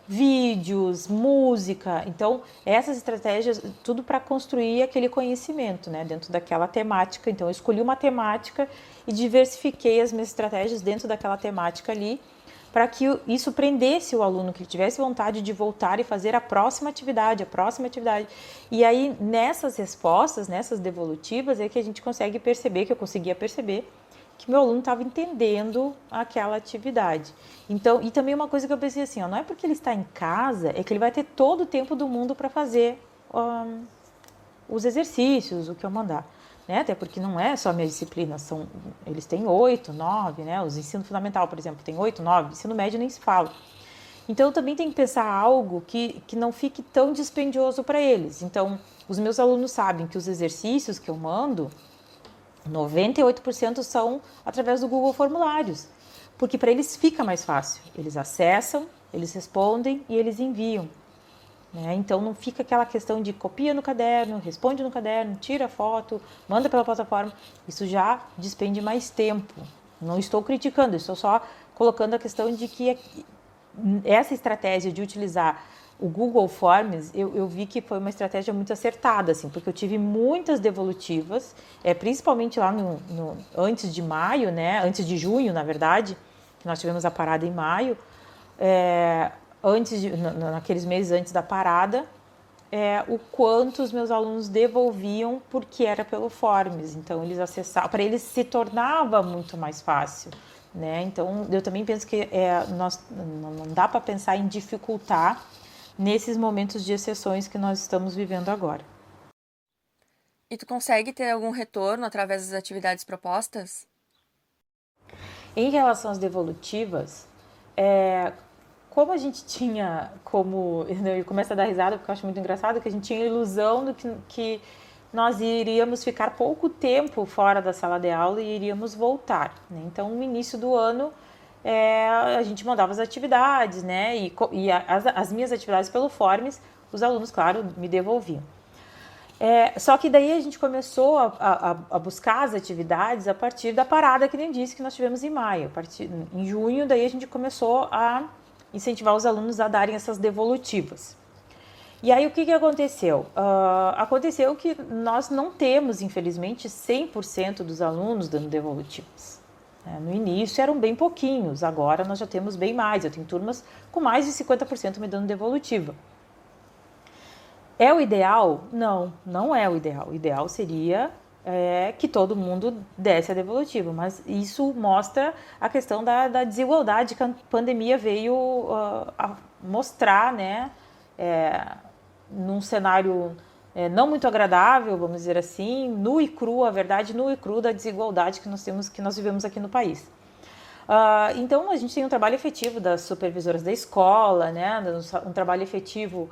vídeos, música. Então, essas estratégias, tudo para construir aquele conhecimento, né? Dentro daquela temática. Então, eu escolhi uma temática e diversifiquei as minhas estratégias dentro daquela temática ali, para que isso prendesse o aluno, que ele tivesse vontade de voltar e fazer a próxima atividade. E aí, nessas respostas, nessas devolutivas, é que a gente consegue perceber, que eu conseguia perceber, que meu aluno estava entendendo aquela atividade. Então, e também uma coisa que eu pensei assim, não é porque ele está em casa, é que ele vai ter todo o tempo do mundo para fazer os exercícios, o que eu mandar. Né? Até porque não é só a minha disciplina, eles têm 8, 9, né? Os ensino fundamental, por exemplo, tem 8, 9, ensino médio nem se fala. Então, eu também tenho que pensar algo que não fique tão dispendioso para eles. Então, os meus alunos sabem que os exercícios que eu mando, 98% são através do Google Formulários, porque para eles fica mais fácil. Eles acessam, eles respondem e eles enviam. Então, não fica aquela questão de copia no caderno, responde no caderno, tira a foto, manda pela plataforma. Isso já despende mais tempo. Não estou criticando, estou só colocando a questão de que essa estratégia de utilizar o Google Forms, eu vi que foi uma estratégia muito acertada, assim, porque eu tive muitas devolutivas, principalmente lá antes de maio, né, antes de junho, na verdade, que nós tivemos a parada em maio, naqueles meses antes da parada, o quanto os meus alunos devolviam porque era pelo Forms. Então, eles acessavam, para eles se tornava muito mais fácil. Né? Então, eu também penso que não dá para pensar em dificultar nesses momentos de exceções que nós estamos vivendo agora. E tu consegue ter algum retorno através das atividades propostas? Em relação às devolutivas, como a gente tinha, eu começo a dar risada porque eu acho muito engraçado, que a gente tinha a ilusão do que nós iríamos ficar pouco tempo fora da sala de aula e iríamos voltar. Né? Então, no início do ano, a gente mandava as atividades, né? E as minhas atividades pelo Forms, os alunos, claro, me devolviam. Só que daí a gente começou a buscar as atividades a partir da parada, que nem disse, que nós tivemos em maio. Em junho, daí a gente começou a incentivar os alunos a darem essas devolutivas. E aí, o que aconteceu? Aconteceu que nós não temos, infelizmente, 100% dos alunos dando devolutivas. No início eram bem pouquinhos, agora nós já temos bem mais. Eu tenho turmas com mais de 50% me dando devolutiva. É o ideal? Não, não é o ideal. O ideal seria que todo mundo desse a devolutiva, mas isso mostra a questão da desigualdade que a pandemia veio a mostrar, né? Num cenário não muito agradável, vamos dizer assim, nu e cru, a verdade nua e cru da desigualdade que nós vivemos aqui no país. Então, a gente tem um trabalho efetivo das supervisoras da escola, né, um trabalho efetivo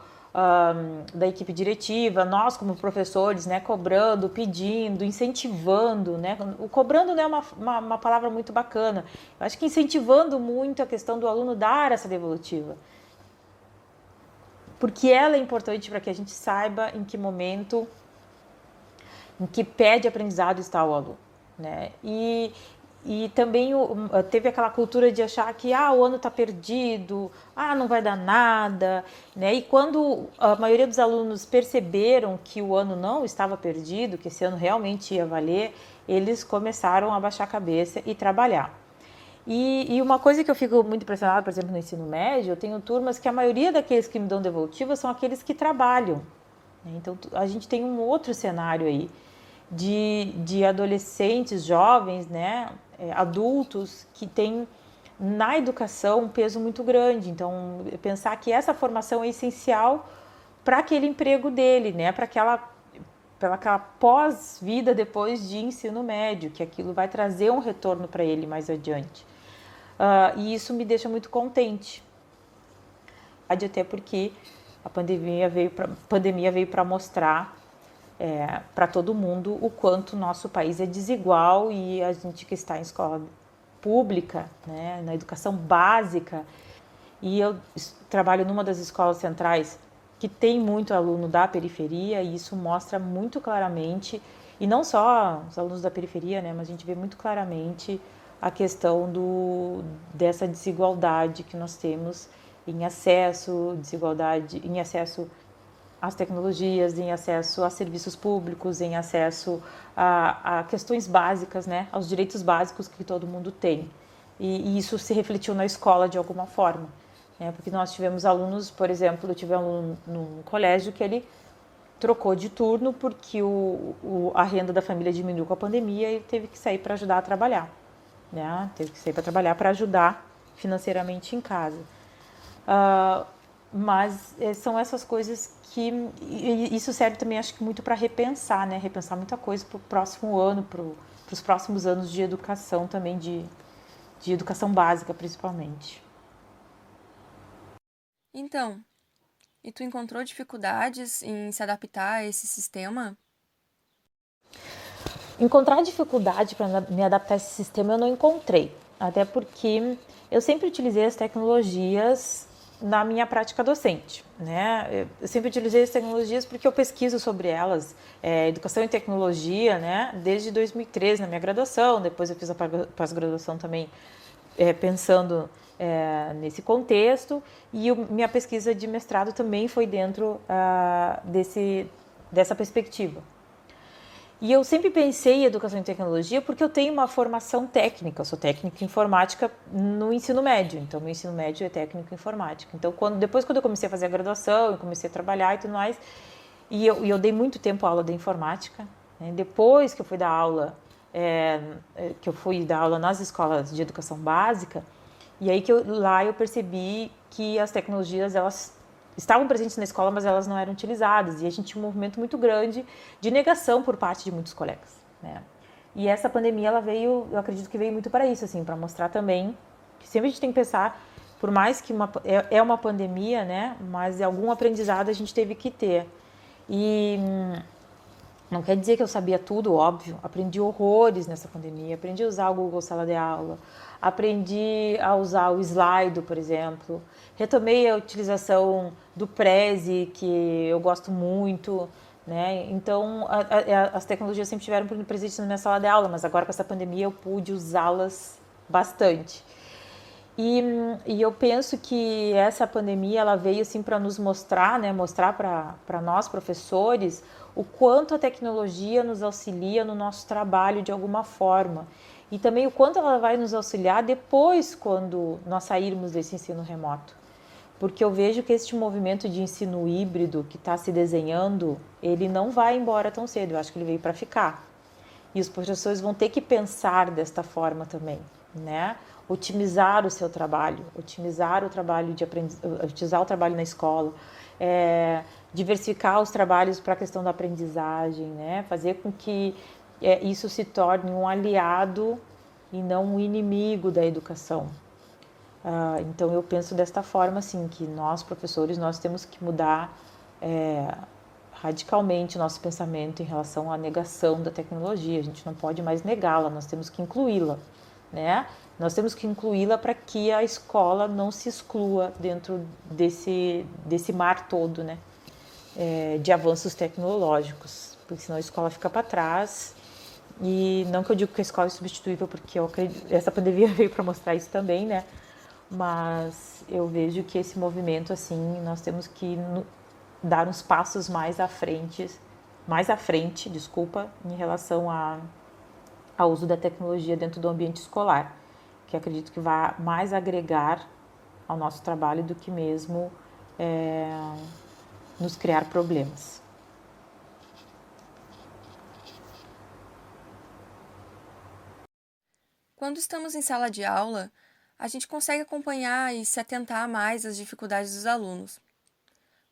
da equipe diretiva, nós como professores, né, cobrando, pedindo, incentivando, né, o cobrando não é uma palavra muito bacana, eu acho que incentivando muito a questão do aluno dar essa devolutiva, porque ela é importante para que a gente saiba em que momento, em que pé de aprendizado está o aluno, né? E também teve aquela cultura de achar que o ano está perdido, não vai dar nada, né? E quando a maioria dos alunos perceberam que o ano não estava perdido, que esse ano realmente ia valer, eles começaram a baixar a cabeça e trabalhar. E uma coisa que eu fico muito impressionada, por exemplo, no ensino médio, eu tenho turmas que a maioria daqueles que me dão devolutiva são aqueles que trabalham. Então, a gente tem um outro cenário aí de adolescentes, jovens, né, adultos que têm na educação um peso muito grande. Então, pensar que essa formação é essencial para aquele emprego dele, né, para aquela pós-vida depois de ensino médio, que aquilo vai trazer um retorno para ele mais adiante. E isso me deixa muito contente. Até porque a pandemia veio para mostrar para todo mundo o quanto o nosso país é desigual, e a gente que está em escola pública, né, na educação básica, e eu trabalho numa das escolas centrais que tem muito aluno da periferia, e isso mostra muito claramente, e não só os alunos da periferia, né, mas a gente vê muito claramente a questão dessa desigualdade que nós temos em acesso, desigualdade em acesso às tecnologias, em acesso a serviços públicos, em acesso a questões básicas, né, aos direitos básicos que todo mundo tem. E isso se refletiu na escola de alguma forma, né, porque nós tivemos alunos, por exemplo, eu tive um aluno num colégio que ele trocou de turno porque a renda da família diminuiu com a pandemia e ele teve que sair para ajudar a trabalhar, né, teve que sair para trabalhar para ajudar financeiramente em casa. Mas são essas coisas que... isso serve também, acho que, muito para repensar, né? Repensar muita coisa para o próximo ano, para os próximos anos de educação também, de educação básica, principalmente. Então, e tu encontrou dificuldades em se adaptar a esse sistema? Encontrar dificuldade para me adaptar a esse sistema eu não encontrei. Até porque eu sempre utilizei as tecnologias na minha prática docente, né? Eu sempre utilizei as tecnologias porque eu pesquiso sobre elas, educação e tecnologia, né? Desde 2013 na minha graduação, depois eu fiz a pós-graduação também pensando nesse contexto, e minha pesquisa de mestrado também foi dentro dessa perspectiva. E eu sempre pensei em educação e tecnologia porque eu tenho uma formação técnica, eu sou técnica em informática no ensino médio, então meu ensino médio é técnico em informática. Então, depois quando eu comecei a fazer a graduação, eu comecei a trabalhar e tudo mais, e eu dei muito tempo aula de informática, né? Depois que eu fui dar aula, nas escolas de educação básica, e aí lá eu percebi que as tecnologias, elas estavam presentes na escola, mas elas não eram utilizadas, e a gente tinha um movimento muito grande de negação por parte de muitos colegas, né? E essa pandemia, ela veio, eu acredito que veio muito para isso, assim, para mostrar também que sempre a gente tem que pensar, por mais que é uma pandemia, né, mas algum aprendizado a gente teve que ter. E não quer dizer que eu sabia tudo, óbvio, aprendi horrores nessa pandemia, aprendi a usar o Google Sala de Aula, aprendi a usar o Slido, por exemplo, retomei a utilização do Prezi, que eu gosto muito, né? Então, as tecnologias sempre tiveram presentes na minha sala de aula, mas agora com essa pandemia eu pude usá-las bastante. E eu penso que essa pandemia, ela veio assim para nos mostrar, né, mostrar para nós professores o quanto a tecnologia nos auxilia no nosso trabalho de alguma forma, e também o quanto ela vai nos auxiliar depois, quando nós sairmos desse ensino remoto. Porque eu vejo que este movimento de ensino híbrido que está se desenhando, ele não vai embora tão cedo, eu acho que ele veio para ficar. E os professores vão ter que pensar desta forma também, né? Otimizar o seu trabalho, otimizar o trabalho otimizar o trabalho na escola, diversificar os trabalhos para a questão da aprendizagem, né? Fazer com que isso se torne um aliado e não um inimigo da educação. Então eu penso desta forma, assim, que nós professores, nós temos que mudar radicalmente o nosso pensamento em relação à negação da tecnologia. A gente não pode mais negá-la, nós temos que incluí-la, né? Nós temos que incluí-la para que a escola não se exclua dentro desse mar todo, né? De avanços tecnológicos, porque senão a escola fica para trás. E não que eu digo que a escola é substituível, porque eu acredito, essa pandemia veio para mostrar isso também, né? Mas eu vejo que esse movimento, assim, nós temos que dar uns passos mais à frente, em relação ao uso da tecnologia dentro do ambiente escolar. que acredito que vai mais agregar ao nosso trabalho do que mesmo nos criar problemas. Quando estamos em sala de aula, a gente consegue acompanhar e se atentar mais às dificuldades dos alunos.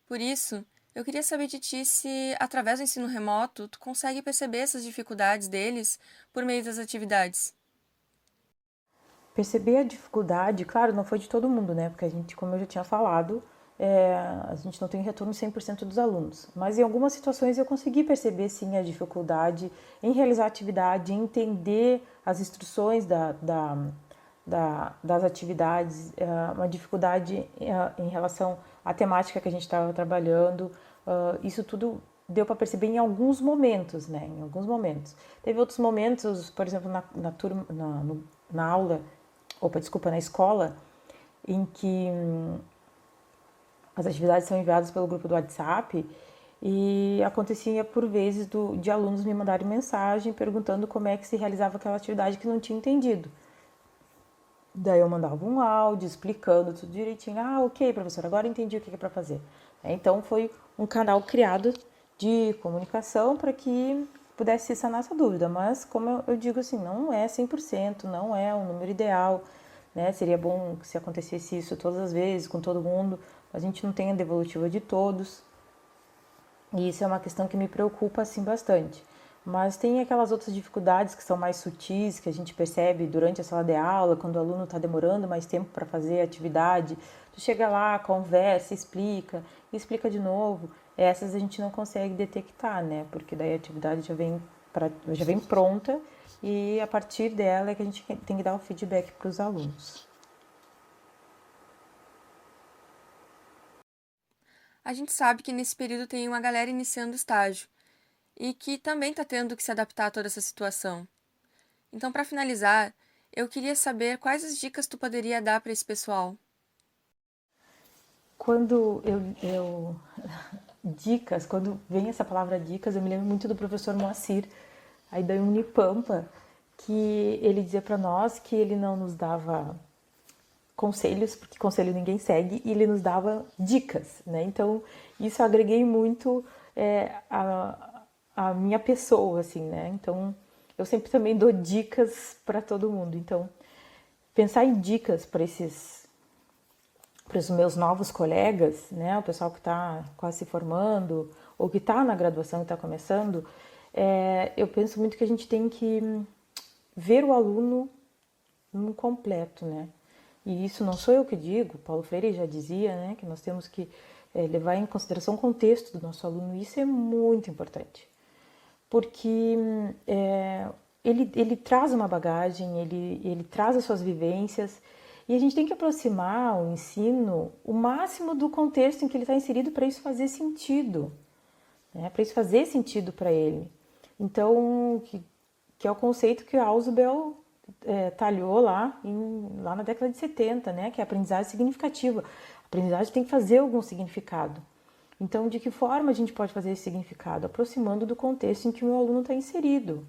Por isso, eu queria saber de ti se, através do ensino remoto, tu consegue perceber essas dificuldades deles por meio das atividades. Perceber a dificuldade, claro, não foi de todo mundo, né? Porque a gente, como eu já tinha falado, a gente não tem retorno 100% dos alunos. Mas em algumas situações eu consegui perceber, sim, a dificuldade em realizar a atividade, em entender as instruções das atividades, uma dificuldade em relação à temática que a gente estava trabalhando. Isso tudo deu para perceber em alguns momentos, né? Em alguns momentos. Teve outros momentos, por exemplo, na aula, na escola, em que as atividades são enviadas pelo grupo do WhatsApp e acontecia por vezes de alunos me mandarem mensagem perguntando como é que se realizava aquela atividade que não tinha entendido. Daí eu mandava um áudio explicando tudo direitinho. Ah, ok, professor, agora entendi o que é para fazer. Então foi um canal criado de comunicação para que pudesse sanar essa dúvida. Mas, como eu digo assim, não é 100%, não é um número ideal, né? Seria bom se acontecesse isso todas as vezes, com todo mundo. A gente não tem a devolutiva de todos. E isso é uma questão que me preocupa, assim, bastante. Mas tem aquelas outras dificuldades que são mais sutis, que a gente percebe durante a sala de aula, quando o aluno está demorando mais tempo para fazer a atividade. Tu chega lá, conversa, e explica de novo. Essas a gente não consegue detectar, né? Porque daí a atividade já vem pronta e a partir dela é que a gente tem que dar o feedback para os alunos. A gente sabe que nesse período tem uma galera iniciando estágio e que também está tendo que se adaptar a toda essa situação. Então, para finalizar, eu queria saber quais as dicas tu poderia dar para esse pessoal. Quando dicas, quando vem essa palavra dicas, eu me lembro muito do professor Moacir, aí da Unipampa, que ele dizia para nós que ele não nos dava conselhos, porque conselho ninguém segue, e ele nos dava dicas, né? Então, isso eu agreguei muito a minha pessoa, assim, né? Então, eu sempre também dou dicas para todo mundo. Então, pensar em dicas para os meus novos colegas, né? O pessoal que está quase se formando, ou que está na graduação e está começando, eu penso muito que a gente tem que ver o aluno no completo, né? E isso não sou eu que digo, Paulo Freire já dizia, né, que nós temos que levar em consideração o contexto do nosso aluno, e isso é muito importante, porque ele traz uma bagagem, ele traz as suas vivências, e a gente tem que aproximar o ensino o máximo do contexto em que ele está inserido para isso fazer sentido, né, para isso fazer sentido para ele. Então, que é o conceito que o Ausubel talhou lá na década de 70, né? Que é a aprendizagem significativa. A aprendizagem tem que fazer algum significado. Então, de que forma a gente pode fazer esse significado? Aproximando do contexto em que o meu aluno está inserido.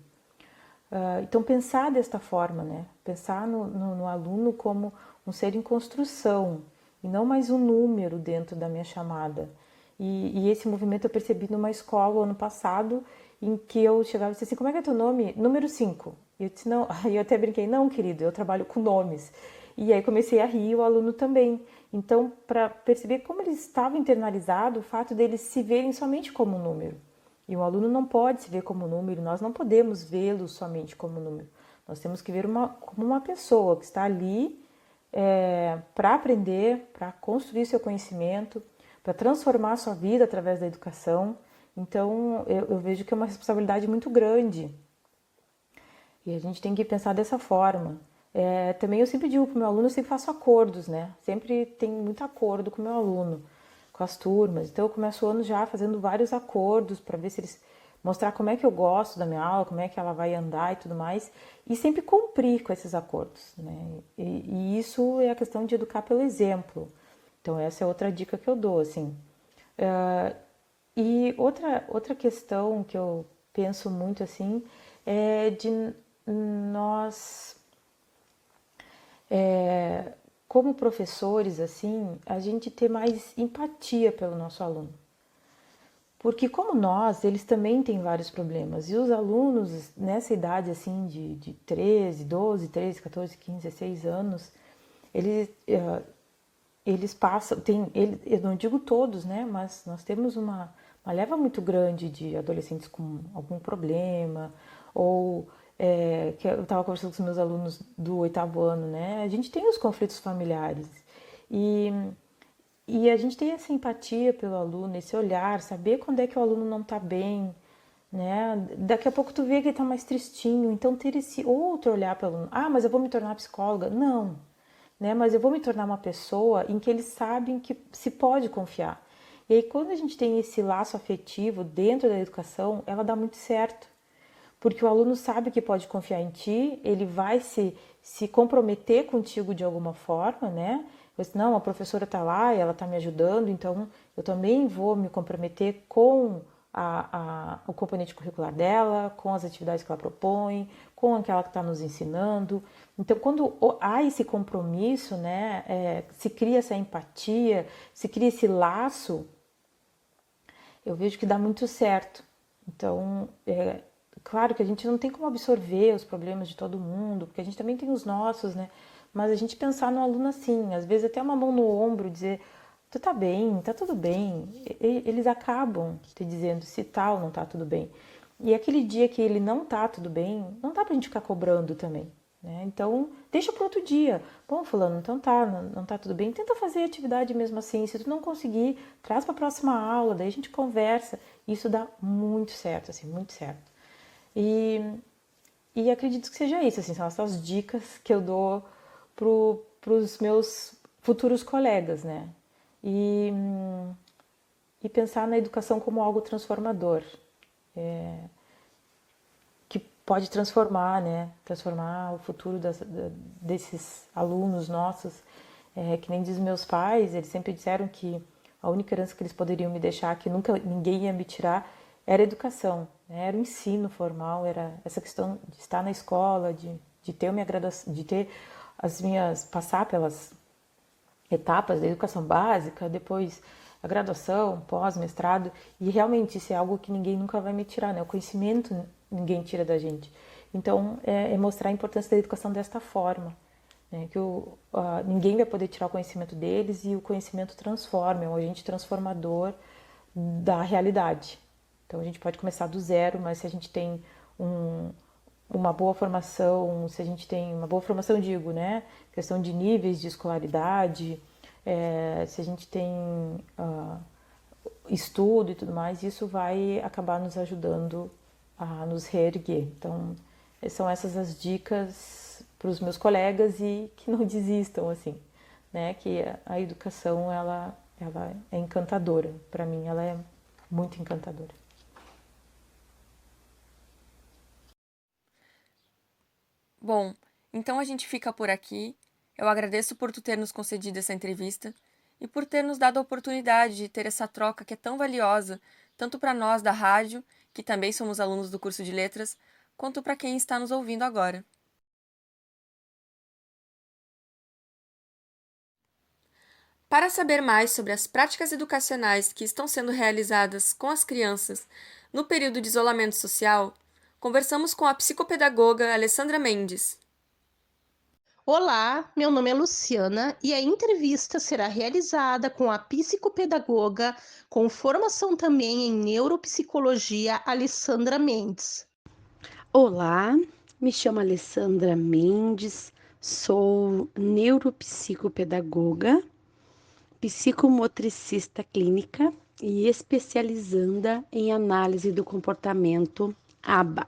Então, pensar desta forma, né? Pensar no aluno como um ser em construção e não mais um número dentro da minha chamada. E esse movimento eu percebi numa escola ano passado, em que eu chegava e disse assim, como é que é teu nome? Número 5. E eu disse, não, aí eu até brinquei, não, querido, eu trabalho com nomes. E aí comecei a rir, o aluno também. Então, para perceber como ele estava internalizado, o fato deles se verem somente como um número. E o aluno não pode se ver como número, nós não podemos vê-lo somente como número. Nós temos que ver como uma pessoa que está ali para aprender, para construir seu conhecimento, para transformar a sua vida através da educação. Então, eu vejo que é uma responsabilidade muito grande. E a gente tem que pensar dessa forma. Também eu sempre digo para o meu aluno, eu sempre faço acordos, né? Sempre tenho muito acordo com o meu aluno, com as turmas. Então, eu começo o ano já fazendo vários acordos para ver se eles... mostrar como é que eu gosto da minha aula, como é que ela vai andar e tudo mais. E sempre cumprir com esses acordos, né? E isso é a questão de educar pelo exemplo. Então, essa é outra dica que eu dou, assim. E outra questão que eu penso muito, assim, é de nós como professores, assim, a gente ter mais empatia pelo nosso aluno. Porque como nós, eles também têm vários problemas. E os alunos, nessa idade, assim, de 13, 12, 13, 14, 15, 16 anos, eles passam, eu não digo todos, né, mas nós temos uma leva muito grande de adolescentes com algum problema, ou que eu estava conversando com os meus alunos do 8º ano, né, a gente tem os conflitos familiares, e, e a gente tem essa empatia pelo aluno, esse olhar, saber quando é que o aluno não está bem, né, daqui a pouco tu vê que ele está mais tristinho, então ter esse outro olhar pelo aluno, mas eu vou me tornar psicóloga, não, né? Mas eu vou me tornar uma pessoa em que eles sabem que se pode confiar. E aí, quando a gente tem esse laço afetivo dentro da educação, ela dá muito certo. Porque o aluno sabe que pode confiar em ti, ele vai se comprometer contigo de alguma forma, né? Não, a professora está lá e ela está me ajudando, então eu também vou me comprometer com o componente curricular dela, com as atividades que ela propõe, com aquela que está nos ensinando. Então, quando há esse compromisso, né, se cria essa empatia, se cria esse laço, eu vejo que dá muito certo. Então, claro que a gente não tem como absorver os problemas de todo mundo, porque a gente também tem os nossos, né? Mas a gente pensar no aluno assim, às vezes até uma mão no ombro, dizer, tu tá bem, tá tudo bem. Eles acabam te dizendo se tá ou não tá tudo bem. E aquele dia que ele não tá tudo bem, não dá pra gente ficar cobrando também, né? Então, deixa para outro dia. Bom, fulano, então tá, não tá tudo bem. Tenta fazer a atividade mesmo assim. Se tu não conseguir, traz para a próxima aula, daí a gente conversa. Isso dá muito certo, assim, muito certo. E acredito que seja isso, assim, são essas dicas que eu dou pros meus futuros colegas, né? E pensar na educação como algo transformador. Que pode transformar, né? Transformar o futuro desses alunos nossos. Que nem diz meus pais, eles sempre disseram que a única herança que eles poderiam me deixar, que nunca ninguém ia me tirar, era a educação, né? Era o ensino formal, era essa questão de estar na escola, de ter minha graduação, de ter passar pelas etapas da educação básica, depois a graduação, pós-mestrado, e realmente isso é algo que ninguém nunca vai me tirar, né? O conhecimento ninguém tira da gente. Então, é mostrar a importância da educação desta forma, né? Que ninguém vai poder tirar o conhecimento deles e o conhecimento transforma, é um agente transformador da realidade. Então, a gente pode começar do zero, mas se a gente tem uma boa formação, se a gente tem uma boa formação, digo, né? Questão de níveis de escolaridade, se a gente tem estudo e tudo mais, isso vai acabar nos ajudando a nos reerguer. Então, são essas as dicas para os meus colegas e que não desistam, assim, né? Que a educação, ela é encantadora. Para mim, ela é muito encantadora. Bom, então a gente fica por aqui. Eu agradeço por tu ter nos concedido essa entrevista e por ter nos dado a oportunidade de ter essa troca que é tão valiosa, tanto para nós da rádio, que também somos alunos do curso de letras, quanto para quem está nos ouvindo agora. Para saber mais sobre as práticas educacionais que estão sendo realizadas com as crianças no período de isolamento social, conversamos com a psicopedagoga Alessandra Mendes. Olá, meu nome é Luciana e a entrevista será realizada com a psicopedagoga com formação também em neuropsicologia, Alessandra Mendes. Olá, me chamo Alessandra Mendes, sou neuropsicopedagoga, psicomotricista clínica e especializanda em análise do comportamento ABA.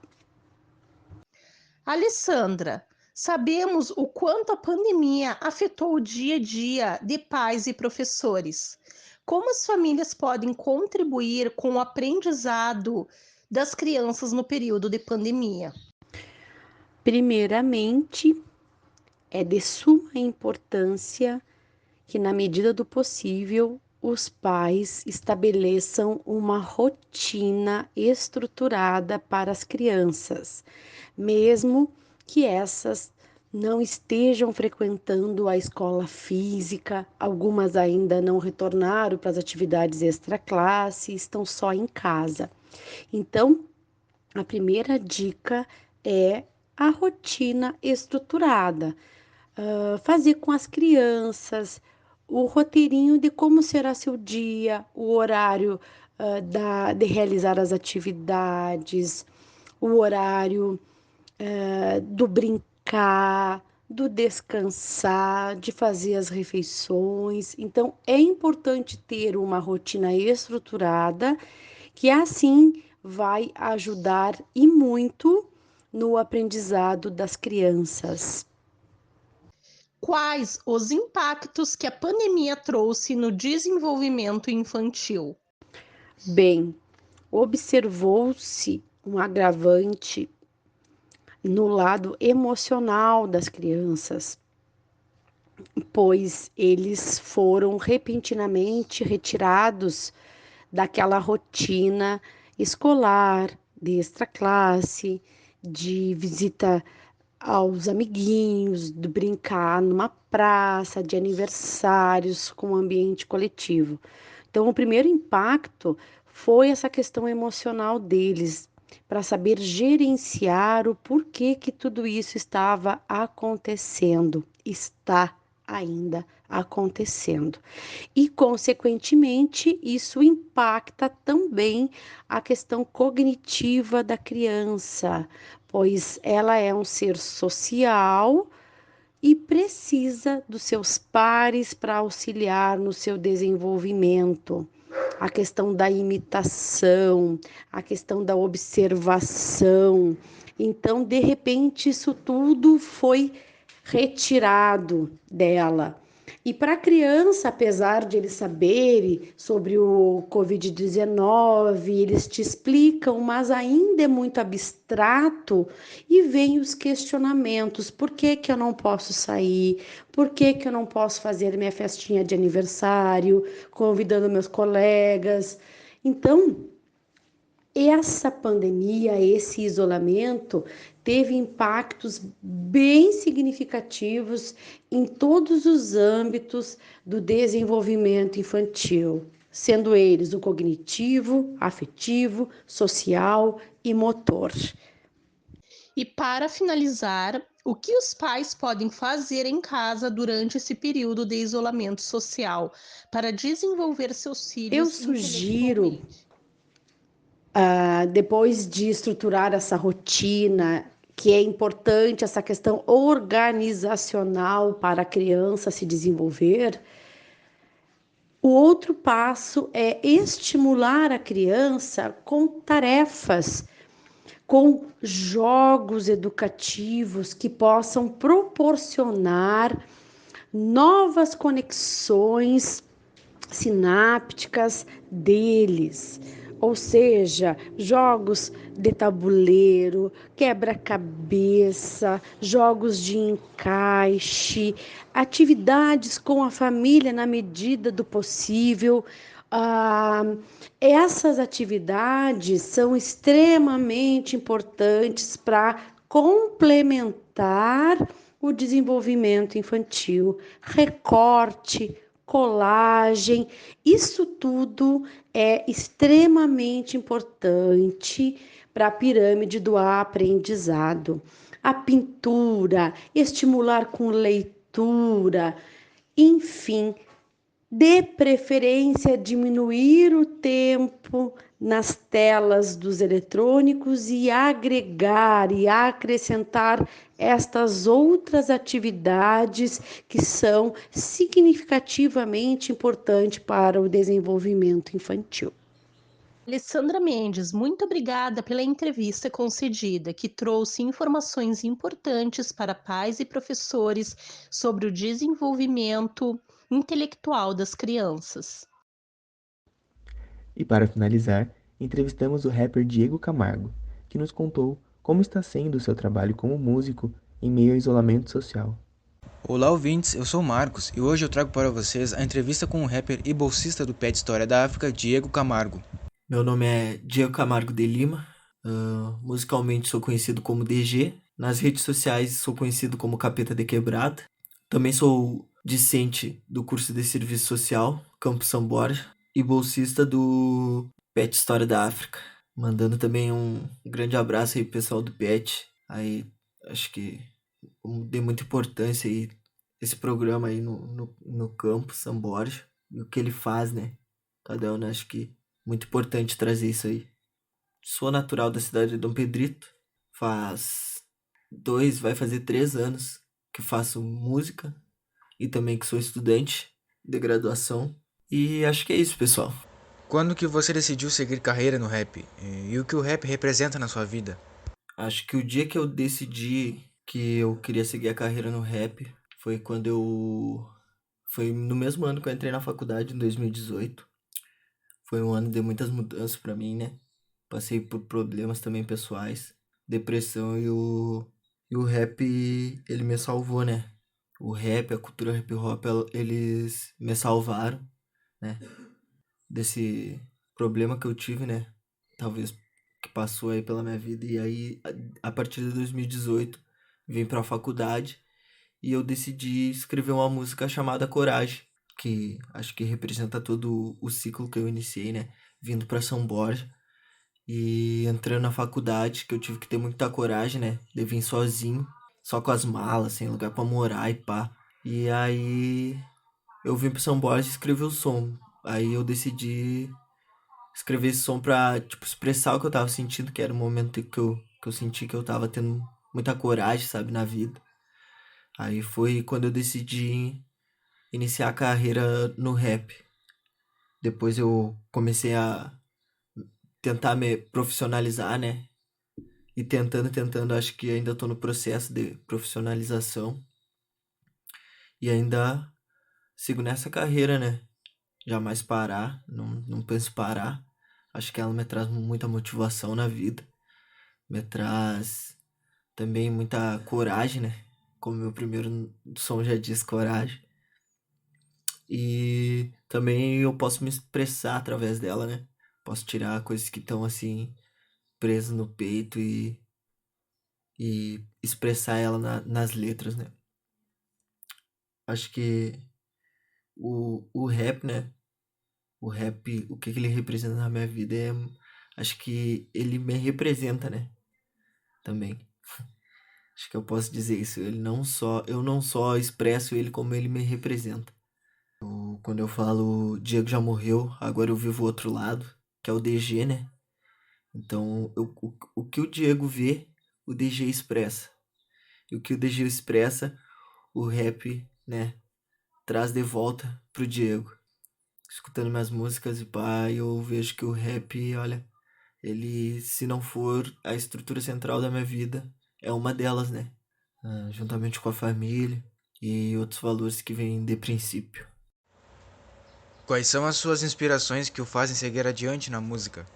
Alessandra, sabemos o quanto a pandemia afetou o dia a dia de pais e professores. Como as famílias podem contribuir com o aprendizado das crianças no período de pandemia? Primeiramente, é de suma importância que, na medida do possível, os pais estabeleçam uma rotina estruturada para as crianças, mesmo que essas não estejam frequentando a escola física, algumas ainda não retornaram para as atividades extraclasse, estão só em casa. Então, a primeira dica é a rotina estruturada. Fazer com as crianças o roteirinho de como será seu dia, o horário de realizar as atividades, o horário do brincar, do descansar, de fazer as refeições. Então, é importante ter uma rotina estruturada, que assim vai ajudar e muito no aprendizado das crianças. Quais os impactos que a pandemia trouxe no desenvolvimento infantil? Bem, observou-se um agravante no lado emocional das crianças, pois eles foram repentinamente retirados daquela rotina escolar, de extraclasse, de visita aos amiguinhos, de brincar numa praça, de aniversários com ambiente coletivo. Então, o primeiro impacto foi essa questão emocional deles, para saber gerenciar o porquê que tudo isso estava acontecendo, está ainda acontecendo. E, consequentemente, isso impacta também a questão cognitiva da criança, pois ela é um ser social e precisa dos seus pares para auxiliar no seu desenvolvimento. A questão da imitação, a questão da observação. Então, de repente, isso tudo foi retirado dela. E para a criança, apesar de eles saberem sobre o Covid-19, eles te explicam, mas ainda é muito abstrato e vem os questionamentos. Por que que eu não posso sair? Por que que eu não posso fazer minha festinha de aniversário, convidando meus colegas? Então, essa pandemia, esse isolamento, teve impactos bem significativos em todos os âmbitos do desenvolvimento infantil, sendo eles o cognitivo, afetivo, social e motor. E para finalizar, o que os pais podem fazer em casa durante esse período de isolamento social para desenvolver seus filhos Eu sugiro, intelectualmente? depois de estruturar essa rotina, que é importante essa questão organizacional para a criança se desenvolver, o outro passo é estimular a criança com tarefas, com jogos educativos que possam proporcionar novas conexões sinápticas deles, ou seja, jogos de tabuleiro, quebra-cabeça, jogos de encaixe, atividades com a família na medida do possível. Essas atividades são extremamente importantes para complementar o desenvolvimento infantil. Recorte, colagem, isso tudo é extremamente importante para a pirâmide do aprendizado. A pintura, estimular com leitura, enfim, de preferência diminuir o tempo nas telas dos eletrônicos e agregar e acrescentar estas outras atividades que são significativamente importantes para o desenvolvimento infantil. Alessandra Mendes, muito obrigada pela entrevista concedida, que trouxe informações importantes para pais e professores sobre o desenvolvimento intelectual das crianças. E para finalizar, entrevistamos o rapper Diego Camargo, que nos contou como está sendo o seu trabalho como músico em meio ao isolamento social. Olá ouvintes, eu sou o Marcos e hoje eu trago para vocês a entrevista com o rapper e bolsista do PET História da África, Diego Camargo. Meu nome é Diego Camargo de Lima, musicalmente sou conhecido como DG Nas redes sociais sou conhecido como Capeta de Quebrada. Também sou discente do curso de Serviço Social, Campo São Borja, e bolsista do PET História da África. Mandando também um grande abraço aí pro pessoal do PET. Aí acho que dei muita importância aí esse programa aí no Campo São Borja. E o que ele faz, né? Cada um, né? Acho que muito importante trazer isso aí. Sou natural da cidade de Dom Pedrito. Vai fazer 3 anos que faço música e também que sou estudante de graduação. E acho que é isso, pessoal. Quando que você decidiu seguir carreira no rap? E o que o rap representa na sua vida? Acho que o dia que eu decidi que eu queria seguir a carreira no rap foi quando Foi no mesmo ano que eu entrei na faculdade, em 2018. Foi um ano de muitas mudanças pra mim, né? Passei por problemas também pessoais, depressão e o rap, ele me salvou, né? O rap, a cultura hip hop, eles me salvaram, né? Desse problema que eu tive, né? Talvez que passou aí pela minha vida. E aí, a partir de 2018, vim pra faculdade e eu decidi escrever uma música chamada Coragem, que acho que representa todo o ciclo que eu iniciei, né? Vindo pra São Borja e entrando na faculdade, que eu tive que ter muita coragem, né? De vir sozinho, só com as malas, sem lugar pra morar e pá. E aí eu vim pro São Borja e escrevi o som. Aí eu decidi escrever esse som pra, tipo, expressar o que eu tava sentindo, que era o momento que eu senti que eu tava tendo muita coragem, sabe, na vida. Aí foi quando eu decidi iniciar a carreira no rap. Depois eu comecei a tentar me profissionalizar, né? E tentando, acho que ainda tô no processo de profissionalização. E ainda sigo nessa carreira, né? Jamais parar, não penso parar. Acho que ela me traz muita motivação na vida. Me traz também muita coragem, né? Como meu primeiro som já diz, coragem. E também eu posso me expressar através dela, né? Posso tirar coisas que estão assim presas no peito e expressar ela nas letras, né? Acho que o rap, né? O rap, o que ele representa na minha vida é. Acho que ele me representa, né? Também. Acho que eu posso dizer isso. Eu não só expresso ele como ele me representa. Quando eu falo Diego já morreu, agora eu vivo o outro lado, que é o DG, né? Então, o que o Diego vê, o DG expressa. E o que o DG expressa, o rap, né, traz de volta pro Diego. Escutando minhas músicas e pá, eu vejo que o rap, olha, ele, se não for a estrutura central da minha vida, é uma delas, né? Juntamente com a família e outros valores que vêm de princípio. Quais são as suas inspirações que o fazem seguir adiante na música?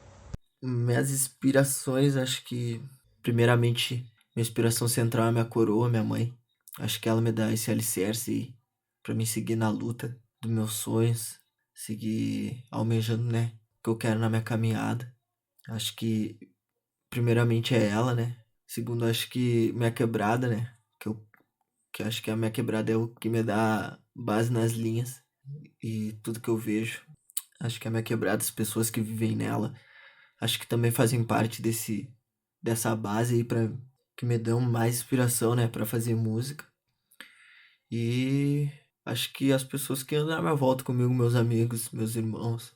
Minhas inspirações, acho que, primeiramente, minha inspiração central é minha coroa, minha mãe. Acho que ela me dá esse alicerce pra mim seguir na luta dos meus sonhos, seguir almejando, né, o que eu quero na minha caminhada. Acho que, primeiramente, é ela, né? Segundo, acho que minha quebrada, né? Que acho que a minha quebrada é o que me dá base nas linhas e tudo que eu vejo. Acho que a minha quebrada, as pessoas que vivem nela, acho que também fazem parte dessa base aí que me dão mais inspiração, né, para fazer música. E acho que as pessoas que andam à minha volta comigo, meus amigos, meus irmãos,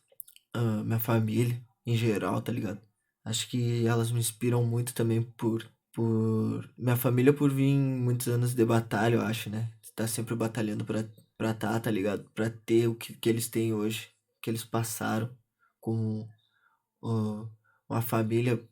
minha família em geral, tá ligado? Acho que elas me inspiram muito também por minha família por vir muitos anos de batalha, eu acho, né? Tá sempre batalhando tá ligado? Pra ter o que eles têm hoje, que eles passaram como uh, uma família,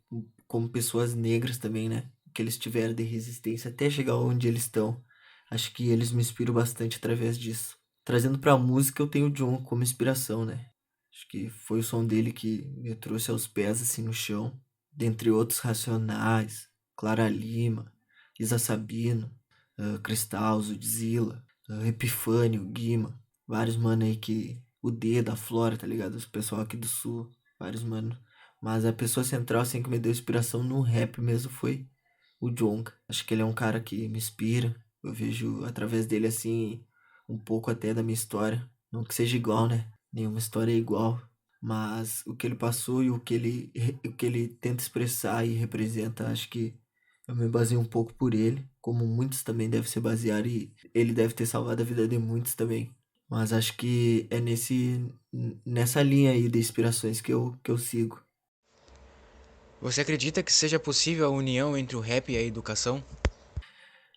como pessoas negras também, né? Que eles tiveram de resistência até chegar onde eles estão. Acho que eles me inspiram bastante através disso. Trazendo pra música, eu tenho o John como inspiração, né? Acho que foi o som dele que me trouxe aos pés, assim, no chão. Dentre outros Racionais, Clara Lima, Isa Sabino, Cristal, Zudzilla, Epifânio, Guima. Vários mano aí que... O D da Flora, tá ligado? Os pessoal aqui do Sul. Vários mano. Mas a pessoa central, assim, que me deu inspiração no rap mesmo foi o Djonga. Acho que ele é um cara que me inspira. Eu vejo através dele, assim, um pouco até da minha história. Não que seja igual, né? Nenhuma história é igual. Mas o que ele passou e o que ele tenta expressar e representa, acho que eu me baseio um pouco por ele. Como muitos também devem se basear, e ele deve ter salvado a vida de muitos também. Mas acho que é nessa linha aí de inspirações que eu sigo. Você acredita que seja possível a união entre o rap e a educação?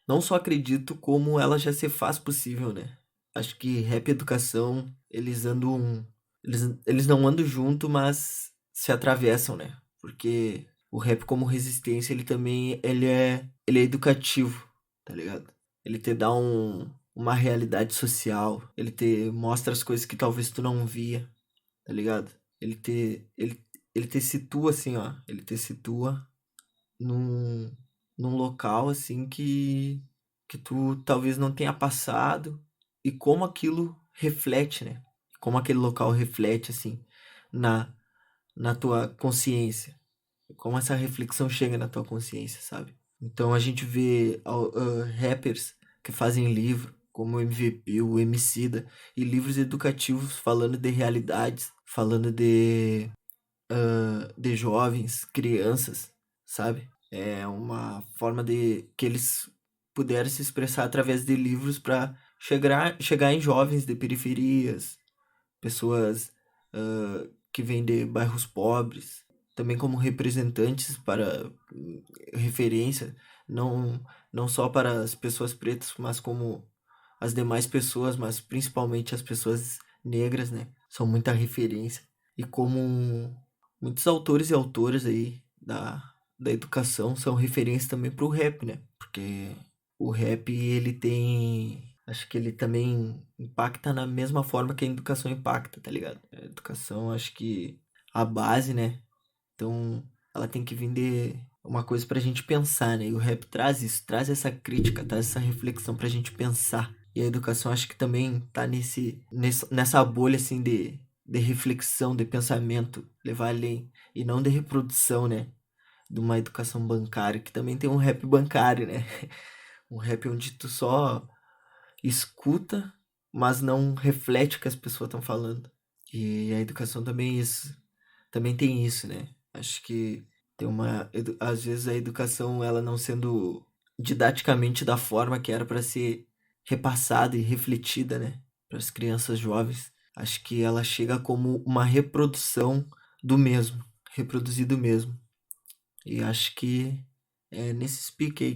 Não só acredito, como ela já se faz possível, né? Acho que rap e educação, eles não andam junto, mas se atravessam, né? Porque o rap como resistência, ele é educativo, tá ligado? Ele te dá uma realidade social, ele te mostra as coisas que talvez tu não via, tá ligado? Ele te situa assim, ó, ele te situa num local assim que tu talvez não tenha passado, e como aquilo reflete, né? Como aquele local reflete assim na tua consciência, como essa reflexão chega na tua consciência, sabe? Então a gente vê rappers que fazem livro, como o MVP, o Emicida, e livros educativos falando de realidades, falando de jovens, crianças, sabe? É uma forma de que eles puderam se expressar através de livros para chegar em jovens de periferias, pessoas que vêm de bairros pobres, também como representantes para referência, não só para as pessoas pretas, mas como as demais pessoas, mas principalmente as pessoas negras, né? São muita referência. E como muitos autores e autoras aí da educação são referência também pro rap, né? Porque o rap, ele tem... Acho que ele também impacta na mesma forma que a educação impacta, tá ligado? A educação, acho que a base, né? Então, ela tem que vir de uma coisa pra gente pensar, né? E o rap traz isso, traz essa crítica, traz essa reflexão pra gente pensar. E a educação, acho que também tá nessa bolha, assim, de reflexão, de pensamento, levar além. E não de reprodução, né? De uma educação bancária, que também tem um rap bancário, né? Um rap onde tu só escuta, mas não reflete o que as pessoas estão falando. E a educação também tem isso, né? Acho que tem às vezes a educação, ela não sendo didaticamente da forma que era para ser repassada e refletida, né? Para as crianças jovens. Acho que ela chega como uma reprodução do mesmo, reproduzir do mesmo. E acho que é nesse pique aí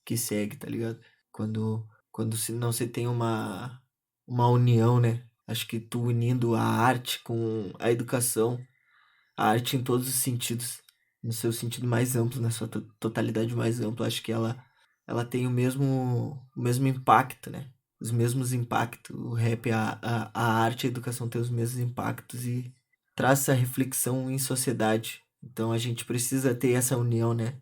que segue, tá ligado? Quando não se tem uma união, né? Acho que tu unindo a arte com a educação, a arte em todos os sentidos, no seu sentido mais amplo, na sua totalidade mais ampla, acho que ela tem o mesmo impacto, né? Os mesmos impactos. O rap, a arte e a educação têm os mesmos impactos e traz essa reflexão em sociedade. Então a gente precisa ter essa união, né?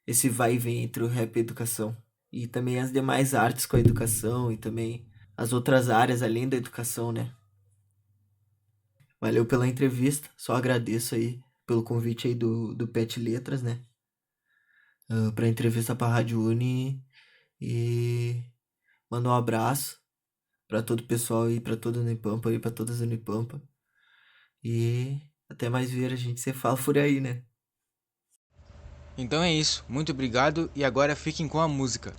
Esse vai e vem entre o rap e a educação. E também as demais artes com a educação e também as outras áreas além da educação, né? Valeu pela entrevista, só agradeço aí pelo convite aí do Pet Letras, né? Pra entrevista pra Rádio Uni, e mando um abraço pra todo o pessoal aí, pra toda a Unipampa aí, pra todas as Unipampa. E até mais ver, a gente se fala por aí, né? Então é isso, muito obrigado e agora fiquem com a música.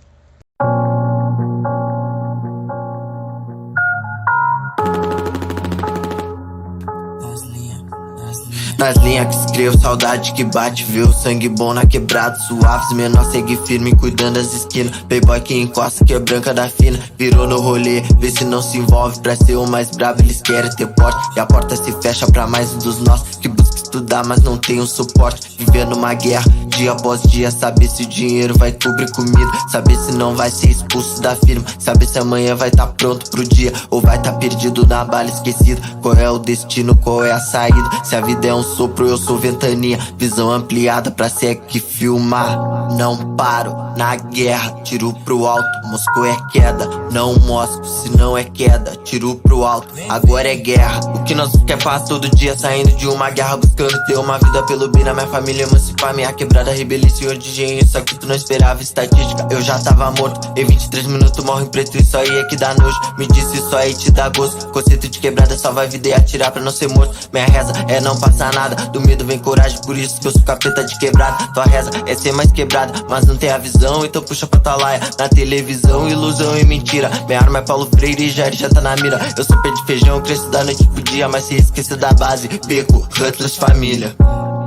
Nas linhas que escrevo, saudade que bate, viu? Sangue bom na quebrada, suaves, menor segue firme, cuidando das esquinas. Playboy que encosta, que é branca da fina. Virou no rolê, vê se não se envolve. Pra ser o mais brabo, eles querem ter porte. E a porta se fecha pra mais um dos nossos que busca estudar, mas não tem um suporte. Vivendo uma guerra, dia após dia. Saber se o dinheiro vai cobrir comida, saber se não vai ser expulso da firma, saber se amanhã vai tá pronto pro dia ou vai tá perdido na bala esquecida. Qual é o destino, qual é a saída? Se a vida é um sopro, eu sou ventania. Visão ampliada pra ser que filmar. Não paro na guerra, tiro pro alto. Moscou é queda, não mosco, se não é queda, tiro pro alto. Agora é guerra, o que nós quer faz todo dia, saindo de uma guerra buscando buscando ter uma vida pelo bem na minha família, emancipar minha quebrada, rebelião, senhor de engenho. Isso aqui tu não esperava, estatística, eu já tava morto. Em 23 minutos morro em preto, isso aí é que dá nojo. Me disse isso aí te dá gosto. Conceito de quebrada, salva a vida e atirar pra não ser morto. Minha reza é não passar nada, do medo vem coragem, por isso que eu sou capeta de quebrada. Tua reza é ser mais quebrada, mas não tem a visão, então puxa pra talaia. Na televisão, ilusão e mentira. Minha arma é Paulo Freire e já tá na mira. Eu sou pé de feijão, cresço da noite pro dia, mas se esquecer da base, beco, Hutlers família.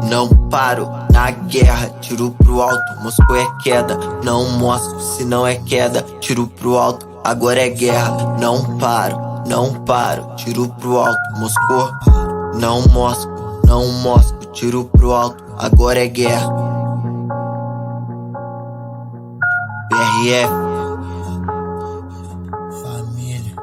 Não paro na guerra, tiro pro alto, Moscou é queda. Não mostro se não é queda, tiro pro alto, agora é guerra. Não paro, tiro pro alto, Moscou. Não mostro, tiro pro alto, agora é guerra. BRF família.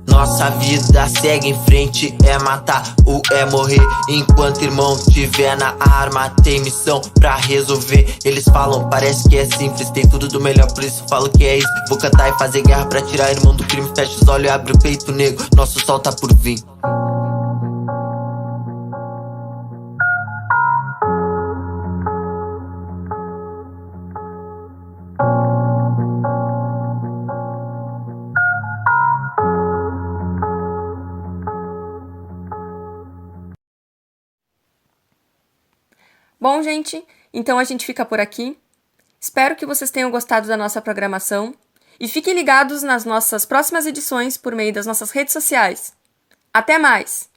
Nossa vida segue em frente, é matar ou é morrer. Enquanto irmão tiver na arma, tem missão pra resolver. Eles falam, parece que é simples, tem tudo do melhor, por isso falo que é isso. Vou cantar e fazer guerra pra tirar irmão do crime. Fecha os olhos e abre o peito negro, nosso sol tá por vir. Bom, gente, então a gente fica por aqui. Espero que vocês tenham gostado da nossa programação e fiquem ligados nas nossas próximas edições por meio das nossas redes sociais. Até mais!